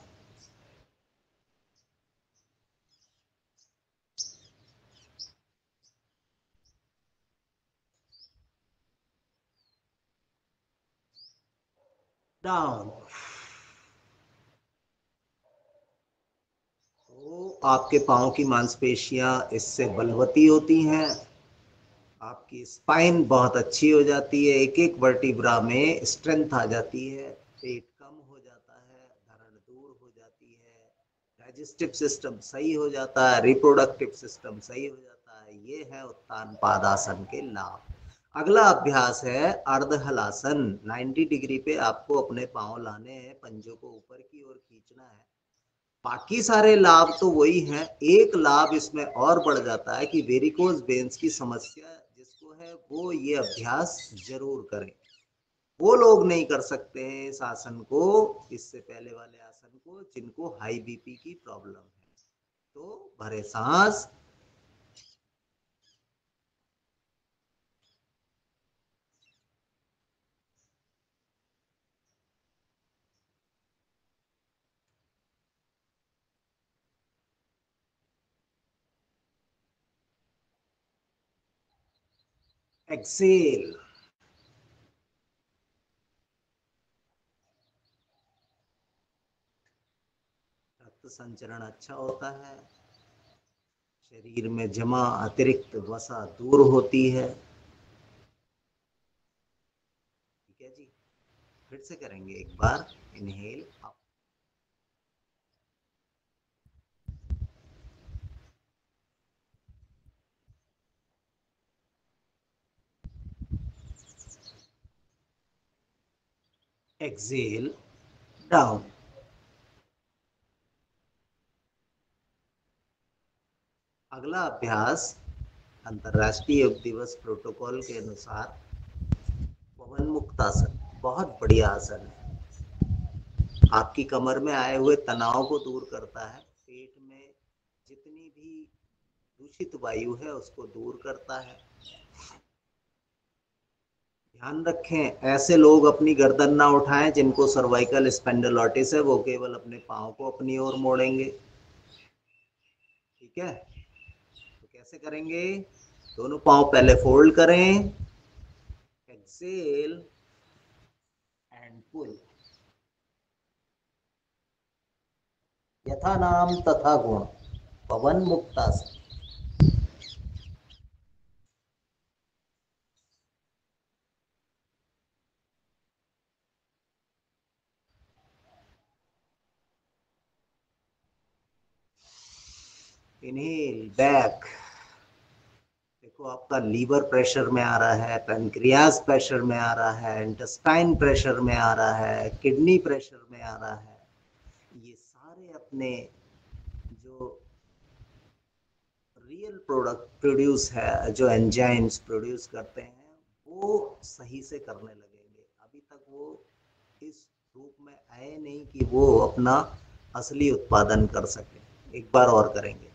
डाउन, आपके पाँव की मांसपेशियां इससे बलवती होती हैं, आपकी स्पाइन बहुत अच्छी हो जाती है, एक एक वर्टिब्रा में स्ट्रेंथ आ जाती है, पेट कम हो जाता है, धरण दूर हो जाती है, डाइजेस्टिव सिस्टम सही हो जाता है, रिप्रोडक्टिव सिस्टम सही हो जाता है। ये है उत्तान पादासन के लाभ। अगला अभ्यास है अर्धहलासन। 90 डिग्री पे आपको अपने पांव लाने हैं, पंजों को ऊपर की ओर खींचना है। बाकी सारे लाभ तो वही हैं, एक लाभ इसमें और बढ़ जाता है कि वेरिकोज वेन्स की समस्या जिसको है वो ये अभ्यास जरूर करें। वो लोग नहीं कर सकते हैं इस आसन को, इससे पहले वाले आसन को, जिनको हाई बीपी की प्रॉब्लम है। तो भरे सांस, एक्सेल। रक्त संचरण अच्छा होता है, शरीर में जमा अतिरिक्त वसा दूर होती है। ठीक है जी, फिर से करेंगे एक बार। Inhale up, exhale down. अगला अभ्यास अंतर्राष्ट्रीय योग दिवस प्रोटोकॉल के अनुसार पवन मुक्तासन। बहुत बढ़िया आसन है, आपकी कमर में आए हुए तनाव को दूर करता है, पेट में जितनी भी दूषित वायु है उसको दूर करता है। ध्यान रखें, ऐसे लोग अपनी गर्दन ना उठाएं जिनको सर्वाइकल स्पेंडिलोसिस है, वो केवल अपने पाँव को अपनी ओर मोड़ेंगे। ठीक है, तो कैसे करेंगे? दोनों पाँव पहले फोल्ड करें, एक्सेल एंड पुल। यथा नाम तथा गुण, पवन मुक्तासन। Inhale back. देखो आपका लीवर प्रेशर में आ रहा है, पैनक्रियाज प्रेशर में आ रहा है, इंटेस्टाइन प्रेशर में आ रहा है, किडनी प्रेशर में आ रहा है। ये सारे अपने जो रियल प्रोडक्ट प्रोड्यूस है, जो एंजाइम्स प्रोड्यूस करते हैं, वो सही से करने लगेंगे। अभी तक वो इस रूप में आए नहीं कि वो अपना असली उत्पादन कर सके। एक बार और करेंगे।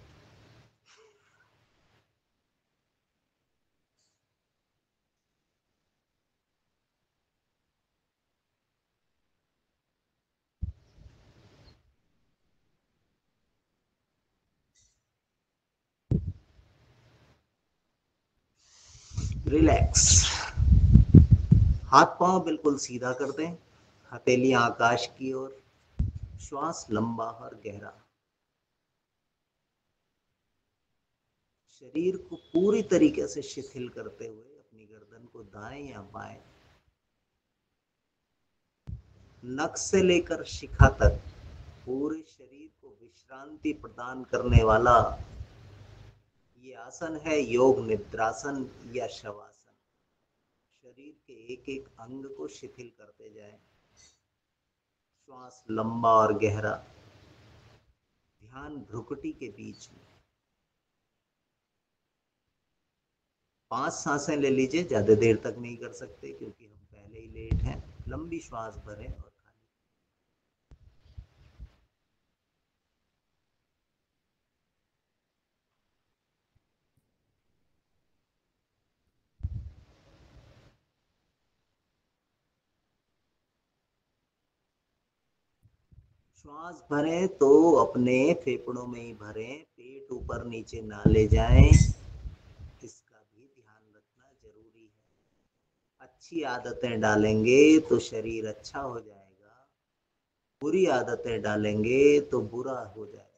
रिलैक्स, हाथ पांव बिल्कुल सीधा कर दें, हथेलियां आकाश की ओर, श्वास लंबा और गहरा। शरीर को पूरी तरीके से शिथिल करते हुए अपनी गर्दन को दाएं या बाएं, नख से लेकर शिखा तक पूरे शरीर को विश्रांति प्रदान करने वाला ये आसन है योग निद्रासन या शवासन। शरीर के एक एक अंग को शिथिल करते जाएं, श्वास लंबा और गहरा, ध्यान भ्रुकुटी के बीच में। 5 सांसें ले लीजिए, ज्यादा देर तक नहीं कर सकते क्योंकि हम पहले ही लेट हैं। लंबी श्वास भरें और खाली। श्वास भरें तो अपने फेफड़ों में ही भरें, पेट ऊपर नीचे ना ले जाएं, इसका भी ध्यान रखना जरूरी है। अच्छी आदतें डालेंगे तो शरीर अच्छा हो जाएगा, बुरी आदतें डालेंगे तो बुरा हो जाएगा।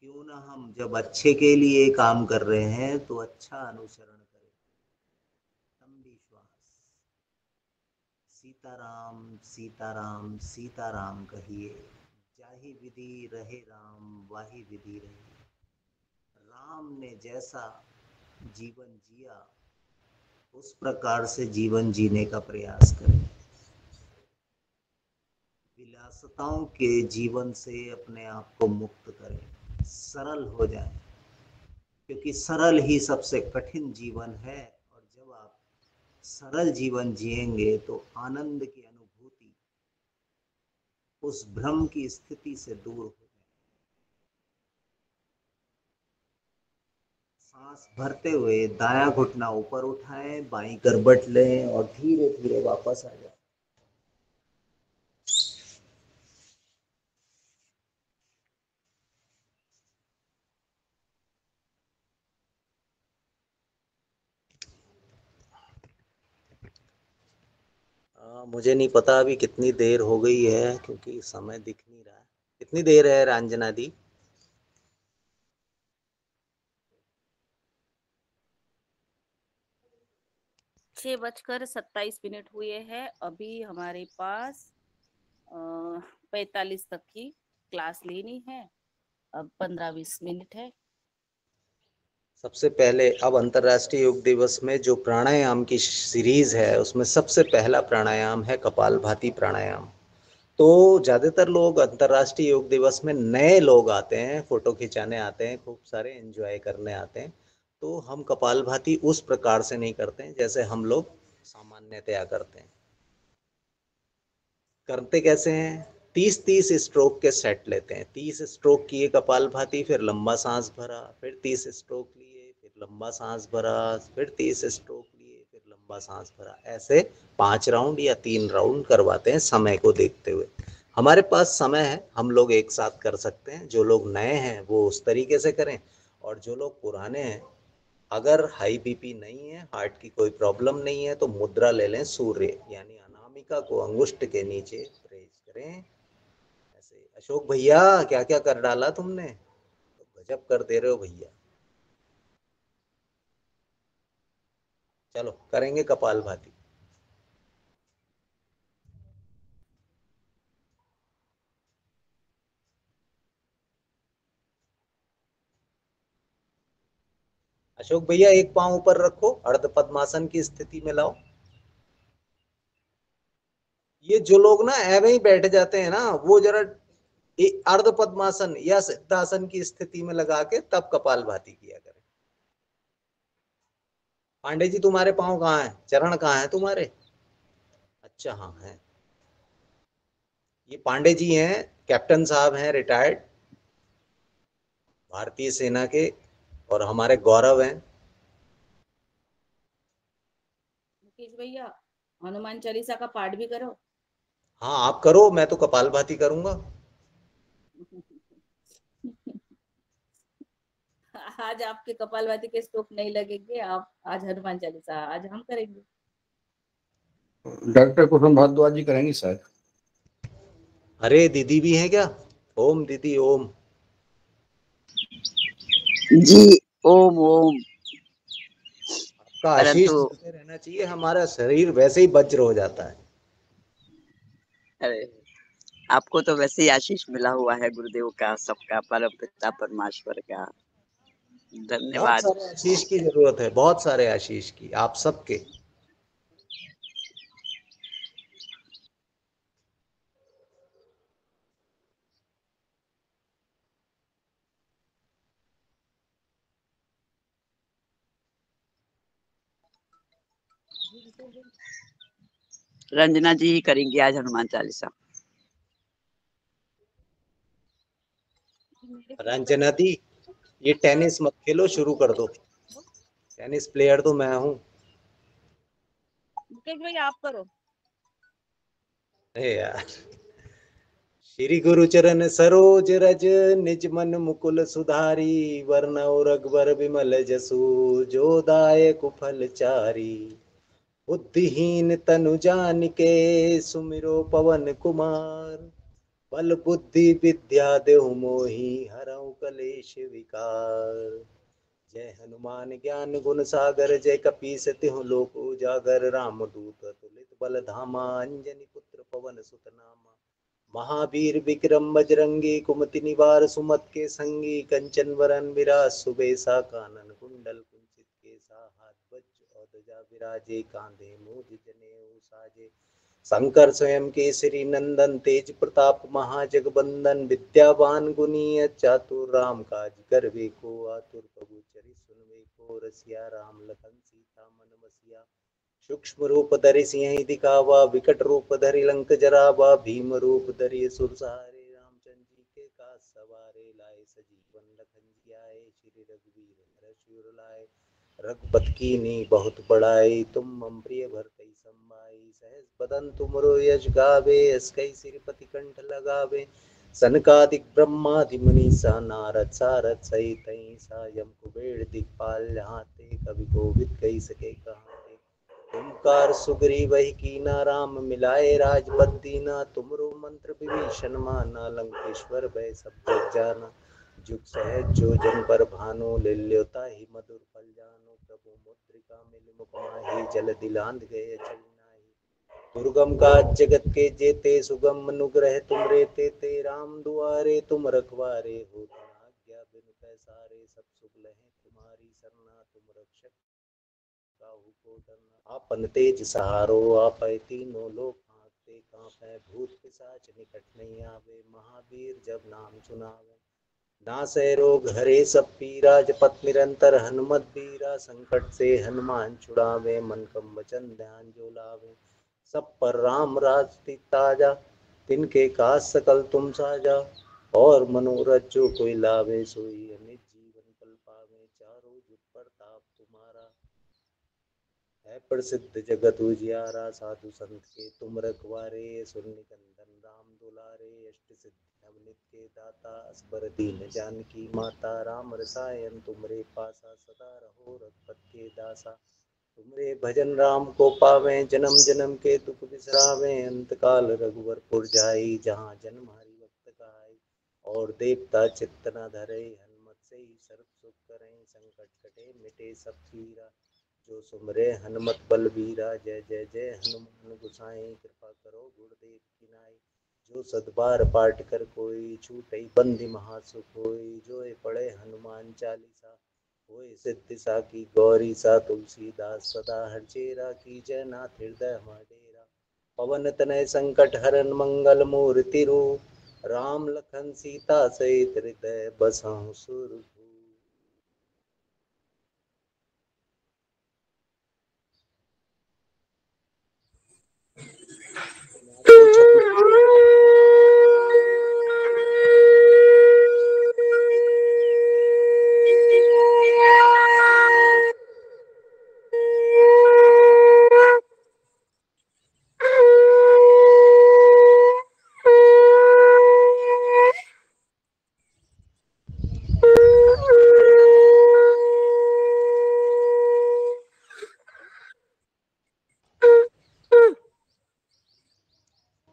क्यों ना हम जब अच्छे के लिए काम कर रहे हैं तो अच्छा अनुसरण करें। तम विश्वास। सीताराम सीताराम सीताराम कहिए, जाहि विधि रहे राम वाही विधि रहे। राम ने जैसा जीवन जिया उस प्रकार से जीवन जीने का प्रयास करें। विलासिताओं के जीवन से अपने आप को मुक्त करें, सरल हो जाए, क्योंकि सरल ही सबसे कठिन जीवन है। और जब आप सरल जीवन जिएंगे तो आनंद की अनुभूति उस भ्रम की स्थिति से दूर हो जाए। सांस भरते हुए दायां घुटना ऊपर उठाएं, बाईं करवट लें और धीरे धीरे वापस आ जाए। मुझे नहीं पता अभी कितनी देर हो गई है, क्योंकि समय दिख नहीं रहा है। कितनी देर है रंजना दी? छः बजकर 27 मिनट हुए हैं। अभी हमारे पास 45 तक की क्लास लेनी है। अब 15-20 मिनट है। सबसे पहले अब अंतर्राष्ट्रीय योग दिवस में जो प्राणायाम की सीरीज है उसमें सबसे पहला प्राणायाम है कपालभाति प्राणायाम। तो ज़्यादातर लोग अंतर्राष्ट्रीय योग दिवस में नए लोग आते हैं, फोटो खिंचाने आते हैं, खूब सारे एंजॉय करने आते हैं। तो हम कपालभाति उस प्रकार से नहीं करते हैं जैसे हम लोग सामान्यतया करते हैं। करते कैसे हैं? 30-30 स्ट्रोक के सेट लेते हैं। 30 स्ट्रोक किए कपालभाति, फिर लंबा सांस भरा, फिर 30 स्ट्रोक लिए, फिर लंबा सांस भरा, फिर 30 स्ट्रोक लिए, फिर लंबा सांस भरा। ऐसे 5 राउंड या 3 राउंड करवाते हैं समय को देखते हुए। हमारे पास समय है, हम लोग एक साथ कर सकते हैं। जो लोग नए हैं वो उस तरीके से करें, और जो लोग पुराने हैं, अगर हाई बीपी नहीं है, हार्ट की कोई प्रॉब्लम नहीं है, तो मुद्रा ले लें सूर्य, यानी अनामिका को अंगुष्ठ के नीचे प्रेस करें ऐसे। अशोक भैया क्या क्या कर डाला तुमने, तो गजब कर दे रहे हो भैया। चलो करेंगे कपालभाति। अशोक भैया एक पांव ऊपर रखो, अर्ध पद्मासन की स्थिति में लाओ। ये जो लोग ना ऐवे ही बैठ जाते हैं ना, वो जरा अर्ध पद्मासन या सिद्धासन की स्थिति में लगा के तब कपालभाति किया करें। पांडे जी तुम्हारे पांव कहाँ हैं, चरण कहाँ हैं तुम्हारे? अच्छा हाँ है। ये पांडे जी हैं, कैप्टन साहब हैं, रिटायर्ड भारतीय सेना के, और हमारे गौरव हैं। मुकेश भैया, हनुमान चालीसा का पाठ भी करो। हाँ आप करो, मैं तो कपालभाति करूंगा। आज आपके कपालभाति के स्ट्रोक नहीं लगेंगे। आप आज हनुमान चालीसा आज हम करेंगे। डॉक्टर कुसुम भारद्वाज जी करेंगी शायद। अरे दीदी भी है क्या? ओम दीदी ओम। जी ओम ओम। आपका आशीष परंतु मिलते रहना चाहिए, हमारा शरीर वैसे ही वज्र हो जाता है। अरे आपको तो वैसे ही आशीष मिला हुआ है गुरुदेव का, सबका, परम पिता परमेश्वर का। बहुत धन्यवाद। सारे आशीष की जरूरत है, बहुत सारे आशीष की, आप सबके। रंजना जी ही करेंगी आज हनुमान चालीसा। रंजना दी ये टेनिस मत खेलो, शुरू कर दो। टेनिस प्लेयर तो मैं हूँ। मुकेश भैया आप करो। अरे यार। श्री गुरु चरण सरोज रज, निज मन मुकुल सुधारी, वरनौ रघुबर विमल जसु, जो दायक फल चारी। बुद्धिहीन तनु जानिके, सुमिरो पवन कुमार। बल बुद्धि विद्या देहु मोहि हरऊ कलेश विकार। जय हनुमान ज्ञान गुण सागर जय कपीस तिहु लोक उजागर। राम दूत तुलित बल धामा अंजनी पुत्र पवन सुत नामा। महावीर विक्रम बजरंगी कुमति निवार सुमत के संगी। कंचन वरन विराज सुबेसा कानन कुंडल कुंचित केसा। हाथ वज्र और ध्वजा विराजे कांधे मूज जनेऊ साजे। शंकर स्वयं केसरी नंदन तेज प्रताप महाजगबंदन। विद्यावान गुणी चातुर राम काज करवे को आतुर। प्रभु चरित सुनवे को रसिया राम लखन सीता मन बसिया। सूक्ष्म रूप धरि सिंह दिखावा विकट रूप धरि लंक जरावा। भीम रूप धरि असुर सहारे रामचंद्र जी के काज सवारे। लाए सजीवन लखन जियाए श्री रघुवीर हरष उर लाए। रघुपति कीन्ही बहुत बड़ाई तुम मम प्रिय भरतहि संभाई। सहस बदन तुमरो यश गावे यस कई सिरपति कंठ लगावे। सनकादिक ब्रह्मादि मुनीसा नारद सारद सहित ऐसा। यम कुबेर दिखपाल जहाते कवि कोविद कही सके कहाते। ओंकार सुग्रीव ही कीना राम मिलाए राजपद दीना। तुमरो मंत्र विभीषण माना लंकेश्वर भय सब जग जाना। जुग सहज जो जन पर भानु लील्योता ही मधुर फल जानो। प्रभु मुद्रिका मिल मुख माहि जल दिलांध गए चल नाही। दुर्गम काज जगत के जेते सुगम अनुग्रह तुम रे तेते। राम दुआरे तुम रखवारे हो आज्ञा बिनु पैसारे। सब सुख लहे तुम्हारी सरना तुम रक्षक काहू को डरना। आपन तेज सहारो आपै तीनों लोक कांपते कांपै। भूत पिशाच निकट नहीं आवे महावीर जब नाम सुनावे। नासै रोग हरे सब पीरा जपत निरंतर हनुमत बीरा। संकट से हनुमान छुड़ावे मन क्रम वचन ध्यान जो लावे। सब पर राम राज ताजा तिनके काज सकल तुम साजा। और मनोरथ जो कोई लावे सोई अमित जीवन फल पावे। चारों जुग प्रताप तुम्हारा है प्रसिद्ध जगत उजियारा। साधु संत के तुम रखवारे सुर निकंदन राम दुलारे। अष्ट सिद्धि नवनीत के दाता असबर दीन जानकी माता। राम रसायन तुमरे पासा सदा रहो रघुपत के दासा। तुमरे भजन राम को पावे जन्म जन्म के दुख बिसरावे। अंत काल रघुवर पुर जाई जहाँ जन्म हरि भक्त कहाई। और देवता चित्त न धरे हनुमत से ही सर्व सुख करें। संकट कटे मिटे सब पीरा जो सुमरे हनुमत बलबीरा। जय जय जय हनुमान गोसाई कृपा करो गुरुदेव की नाई। जो सदबार पाठ कर कोई छूटई बंदी महासुख होई। जो पढ़े हनुमान चालीसा होए सिद्धि साकी गौरी सा। तुलसीदास सदा हर चेरा की जय नाथ हृदय डेरा। पवन तनय संकट हरन मंगल मूर्ति रूप। राम लखन सीता सहित हृदय बसहु सुरभूप।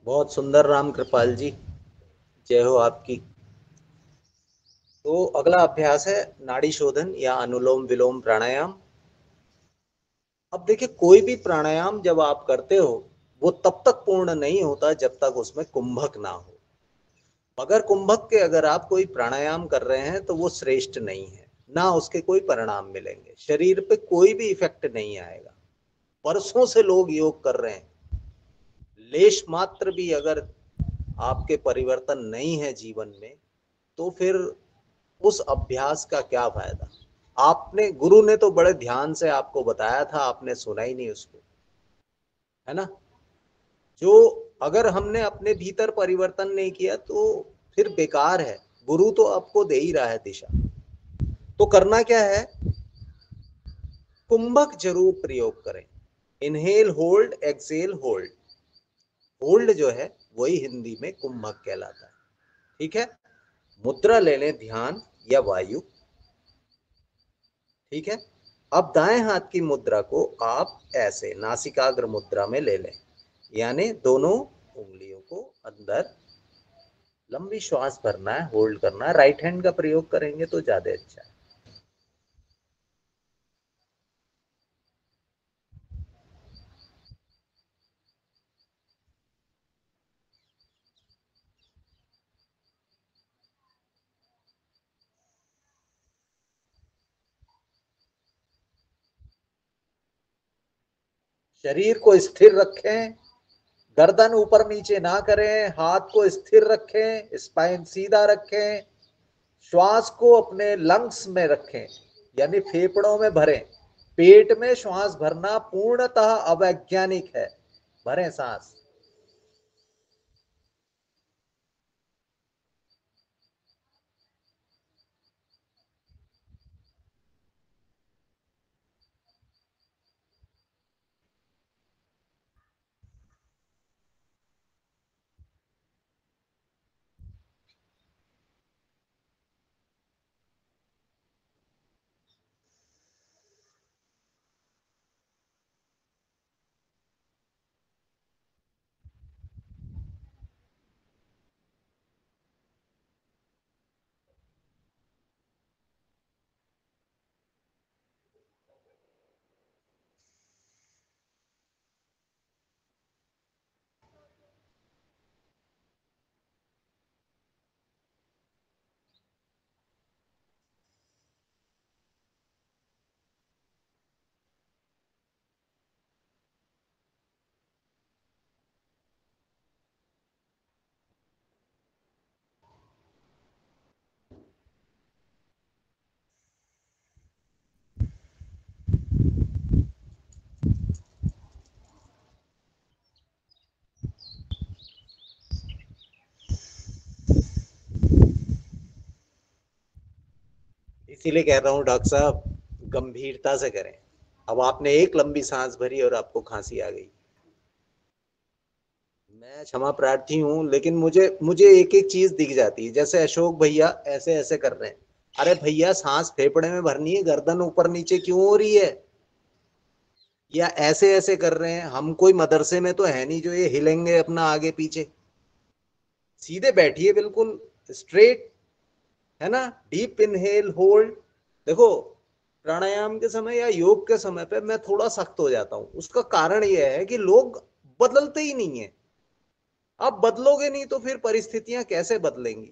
बहुत सुंदर राम कृपाल जी, जय हो आपकी। तो अगला अभ्यास है नाड़ी शोधन या अनुलोम विलोम प्राणायाम। अब देखिए, कोई भी प्राणायाम जब आप करते हो वो तब तक पूर्ण नहीं होता जब तक उसमें कुंभक ना हो। बगैर कुंभक के अगर आप कोई प्राणायाम कर रहे हैं तो वो श्रेष्ठ नहीं है, ना उसके कोई परिणाम मिलेंगे, शरीर पे कोई भी इफेक्ट नहीं आएगा। वर्षों से लोग योग कर रहे हैं, लेश मात्र भी अगर आपके परिवर्तन नहीं है जीवन में तो फिर उस अभ्यास का क्या फायदा। आपने, गुरु ने तो बड़े ध्यान से आपको बताया था, आपने सुना ही नहीं उसको, है ना। जो अगर हमने अपने भीतर परिवर्तन नहीं किया तो फिर बेकार है। गुरु तो आपको दे ही रहा है दिशा। तो करना क्या है, कुंभक जरूर प्रयोग करें। Inhale hold exhale hold. Hold जो है वही हिंदी में कुंभक कहलाता है। ठीक है, मुद्रा ले लें ध्यान या वायु। ठीक है, अब दाएं हाथ की मुद्रा को आप ऐसे नासिकाग्र मुद्रा में ले लें, यानी दोनों उंगलियों को अंदर लंबी श्वास भरना है, होल्ड करना है। राइट हैंड का प्रयोग करेंगे तो ज्यादा अच्छा है। शरीर को स्थिर रखें, गर्दन ऊपर नीचे ना करें, हाथ को स्थिर रखें, स्पाइन सीधा रखें, श्वास को अपने लंग्स में रखें, यानी फेफड़ों में भरें। पेट में श्वास भरना पूर्णतः अवैज्ञानिक है। भरें सांस। इसीलिए कह रहा हूं डॉक्टर साहब, गंभीरता से करें। अब आपने एक लंबी सांस भरी और आपको खांसी आ गई। मैं क्षमा प्रार्थी हूं, लेकिन मुझे मुझे एक एक चीज दिख जाती है। जैसे अशोक भैया ऐसे ऐसे कर रहे हैं। अरे भैया, सांस फेफड़े में भरनी है, गर्दन ऊपर नीचे क्यों हो रही है? या ऐसे ऐसे कर रहे हैं। हम कोई मदरसे में तो है नहीं जो ये हिलेंगे अपना आगे पीछे। सीधे बैठिए, बिल्कुल स्ट्रेट, है ना। Deep inhale, hold. देखो, प्राणायाम के समय या योग के समय पे मैं थोड़ा सख्त हो जाता हूं। उसका कारण यह है कि लोग बदलते ही नहीं है। आप बदलोगे नहीं तो फिर परिस्थितियां कैसे बदलेंगी?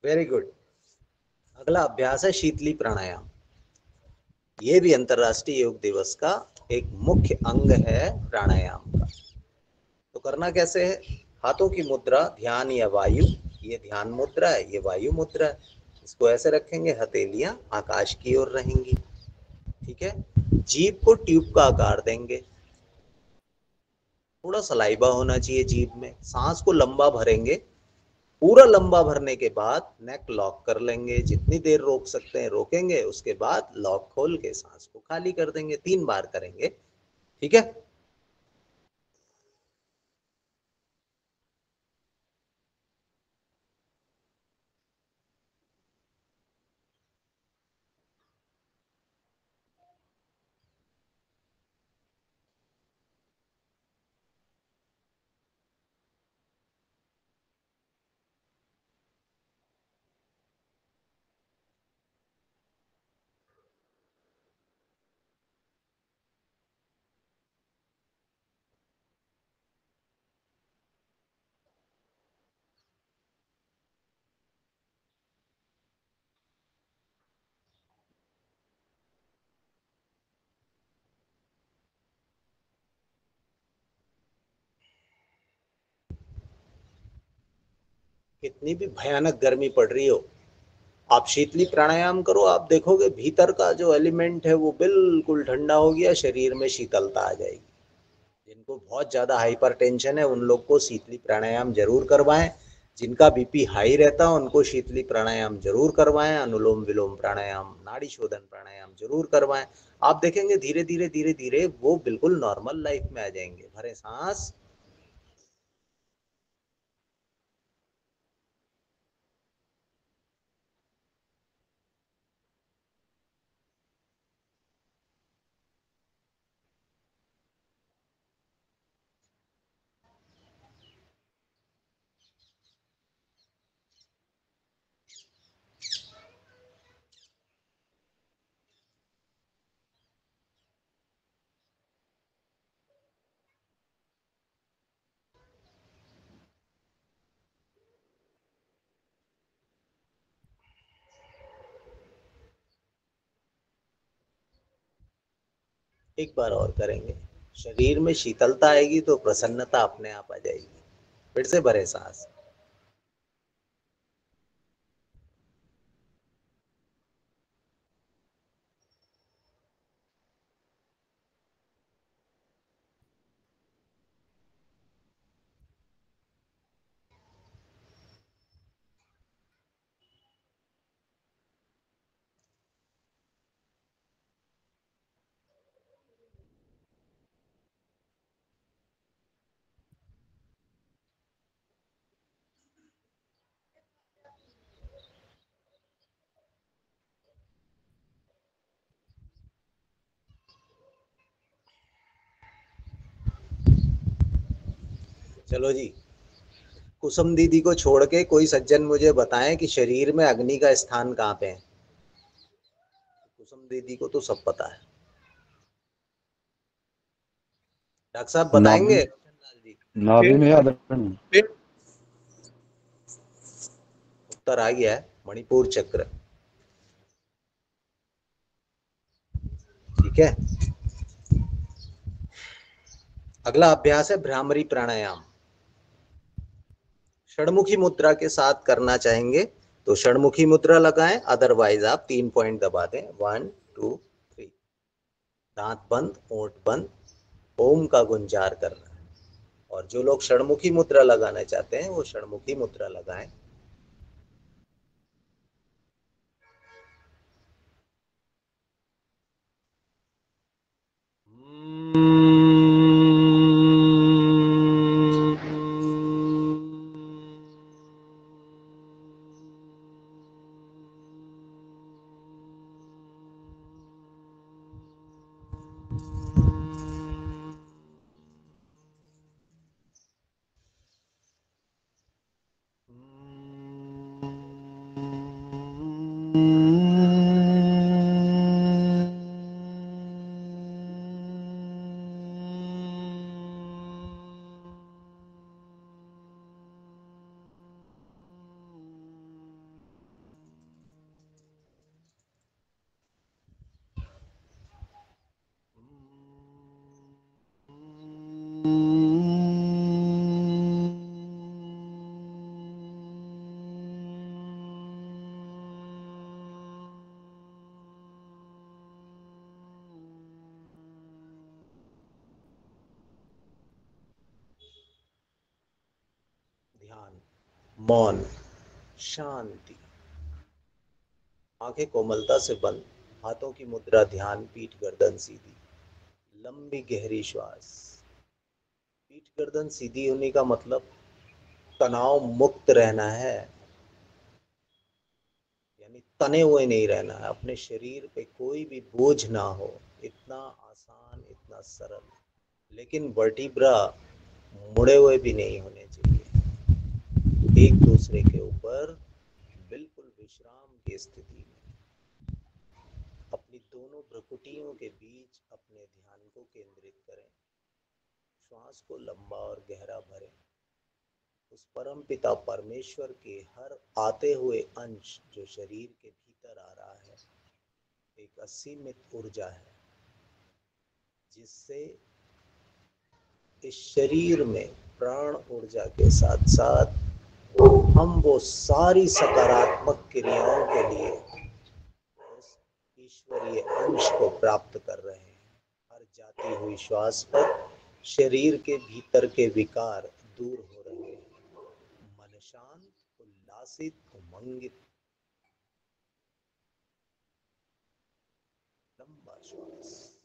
Very good. अगला अभ्यास है शीतली प्राणायाम। ये भी अंतरराष्ट्रीय योग दिवस का एक मुख्य अंग है प्राणायाम का। तो करना कैसे है? हाथों की मुद्रा ध्यान या वायु, ये ध्यान मुद्रा है, ये वायु मुद्रा है। इसको ऐसे रखेंगे, हथेलियां आकाश की ओर रहेंगी। ठीक है। जीभ को ट्यूब का आकार देंगे। थोड़ा सलाइबा होना चाहिए जीभ में। सांस को लंबा भरेंगे। पूरा लंबा भरने के बाद नेक लॉक कर लेंगे। जितनी देर रोक सकते हैं रोकेंगे, उसके बाद लॉक खोल के सांस को खाली कर देंगे। 3 बार करेंगे। ठीक है। कितनी भी भयानक गर्मी पड़ रही हो, आप शीतली प्राणायाम करो, आप देखोगे भीतर का जो एलिमेंट है वो बिल्कुल ठंडा हो गया, शरीर में शीतलता आ जाएगी। जिनको बहुत ज्यादा हाइपर टेंशन है उन लोग को शीतली प्राणायाम जरूर करवाएं। जिनका बीपी हाई रहता है उनको शीतली प्राणायाम जरूर करवाएं, अनुलोम विलोम प्राणायाम, नाड़ी शोधन प्राणायाम जरूर करवाएं। आप देखेंगे धीरे धीरे धीरे धीरे वो बिल्कुल नॉर्मल लाइफ में आ जाएंगे। भरे सांस, एक बार और करेंगे। शरीर में शीतलता आएगी तो प्रसन्नता अपने आप आ जाएगी। फिर से भरे सांस, चलो जी। कुसुम दीदी को छोड़ के कोई सज्जन मुझे बताएं कि शरीर में अग्नि का स्थान कहाँ पे है। कुसुम दीदी को तो सब पता है। डॉक्टर साहब बताएंगे? लाल जी, नाभि में आदरण। उत्तर आ गया है, मणिपुर चक्र। ठीक है, अगला अभ्यास है भ्रामरी प्राणायाम। षणमुखी मुद्रा के साथ करना चाहेंगे तो षणमुखी मुद्रा लगाएं, अदरवाइज आप 3 पॉइंट दबा दें, 1 2 3। दांत बंद, ओंठ बंद, ओम का गुंजार करना है। और जो लोग षणमुखी मुद्रा लगाना चाहते हैं वो षणमुखी मुद्रा लगाएं। ध्यान, मौन, शांति, आंखें कोमलता से बंद, हाथों की मुद्रा ध्यान, पीठ गर्दन सीधी, लंबी गहरी श्वास। पीठ गर्दन सीधी होने का मतलब तनाव मुक्त रहना है, यानी तने हुए नहीं रहना है, अपने शरीर पे कोई भी बोझ ना हो। इतना आसान, इतना सरल, लेकिन वर्टिब्रा मुड़े हुए भी नहीं होने चाहिए, एक दूसरे के ऊपर बिल्कुल विश्राम की स्थिति में। अपनी दोनों भ्रुकुटियों के बीच अपने ध्यान को केंद्रित करें, श्वास को लंबा और गहरा भरें। उस परम पिता परमेश्वर के हर आते हुए अंश जो शरीर के भीतर आ रहा है, एक असीमित ऊर्जा है जिससे इस शरीर में प्राण ऊर्जा के साथ साथ हम वो सारी सकारात्मक क्रियाओं के लिए उस ईश्वरीय अंश को प्राप्त कर रहे हैं। हर जाती हुई श्वास पर शरीर के भीतर के विकार दूर हो रहे हैं। मन शांत, उल्लासित, उमंगित। लंबा श्वास।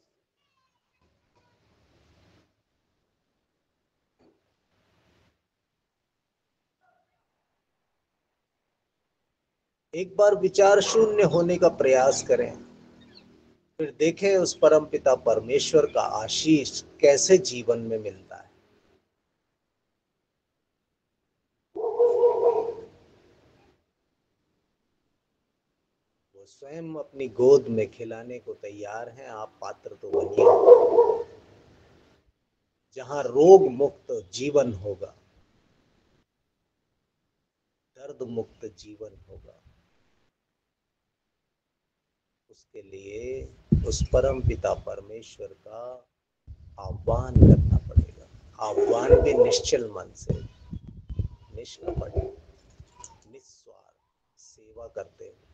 एक बार विचार शून्य होने का प्रयास करें, फिर देखें उस परमपिता परमेश्वर का आशीष कैसे जीवन में मिलता है। वो स्वयं अपनी गोद में खिलाने को तैयार हैं। आप पात्र तो बनिए। जहां रोग मुक्त जीवन होगा, दर्द मुक्त जीवन होगा, उसके लिए उस परम पिता परमेश्वर का आह्वान करना पड़ेगा। आह्वान भी निश्चल मन से, निष्कपट, निस्वार्थ सेवा करते हुए।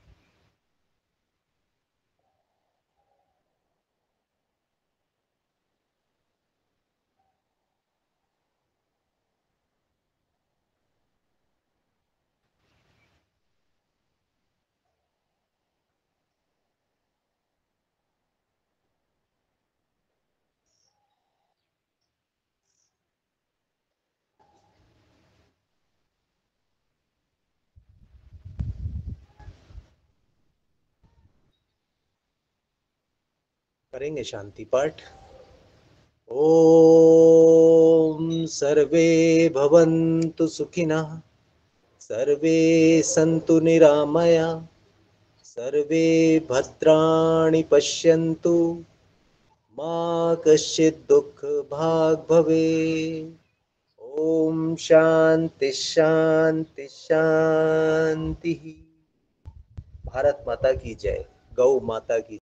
करेंगे शांति पाठ। ओम सर्वे भवन्तु सुखिनः, सर्वे सन्तु निरामया, सर्वे भद्राणि पश्यन्तु, मा कश्चित् दुःख भाग् भवेत्। ओम शांति शांति शांति। भारत माता की जय। गौ माता की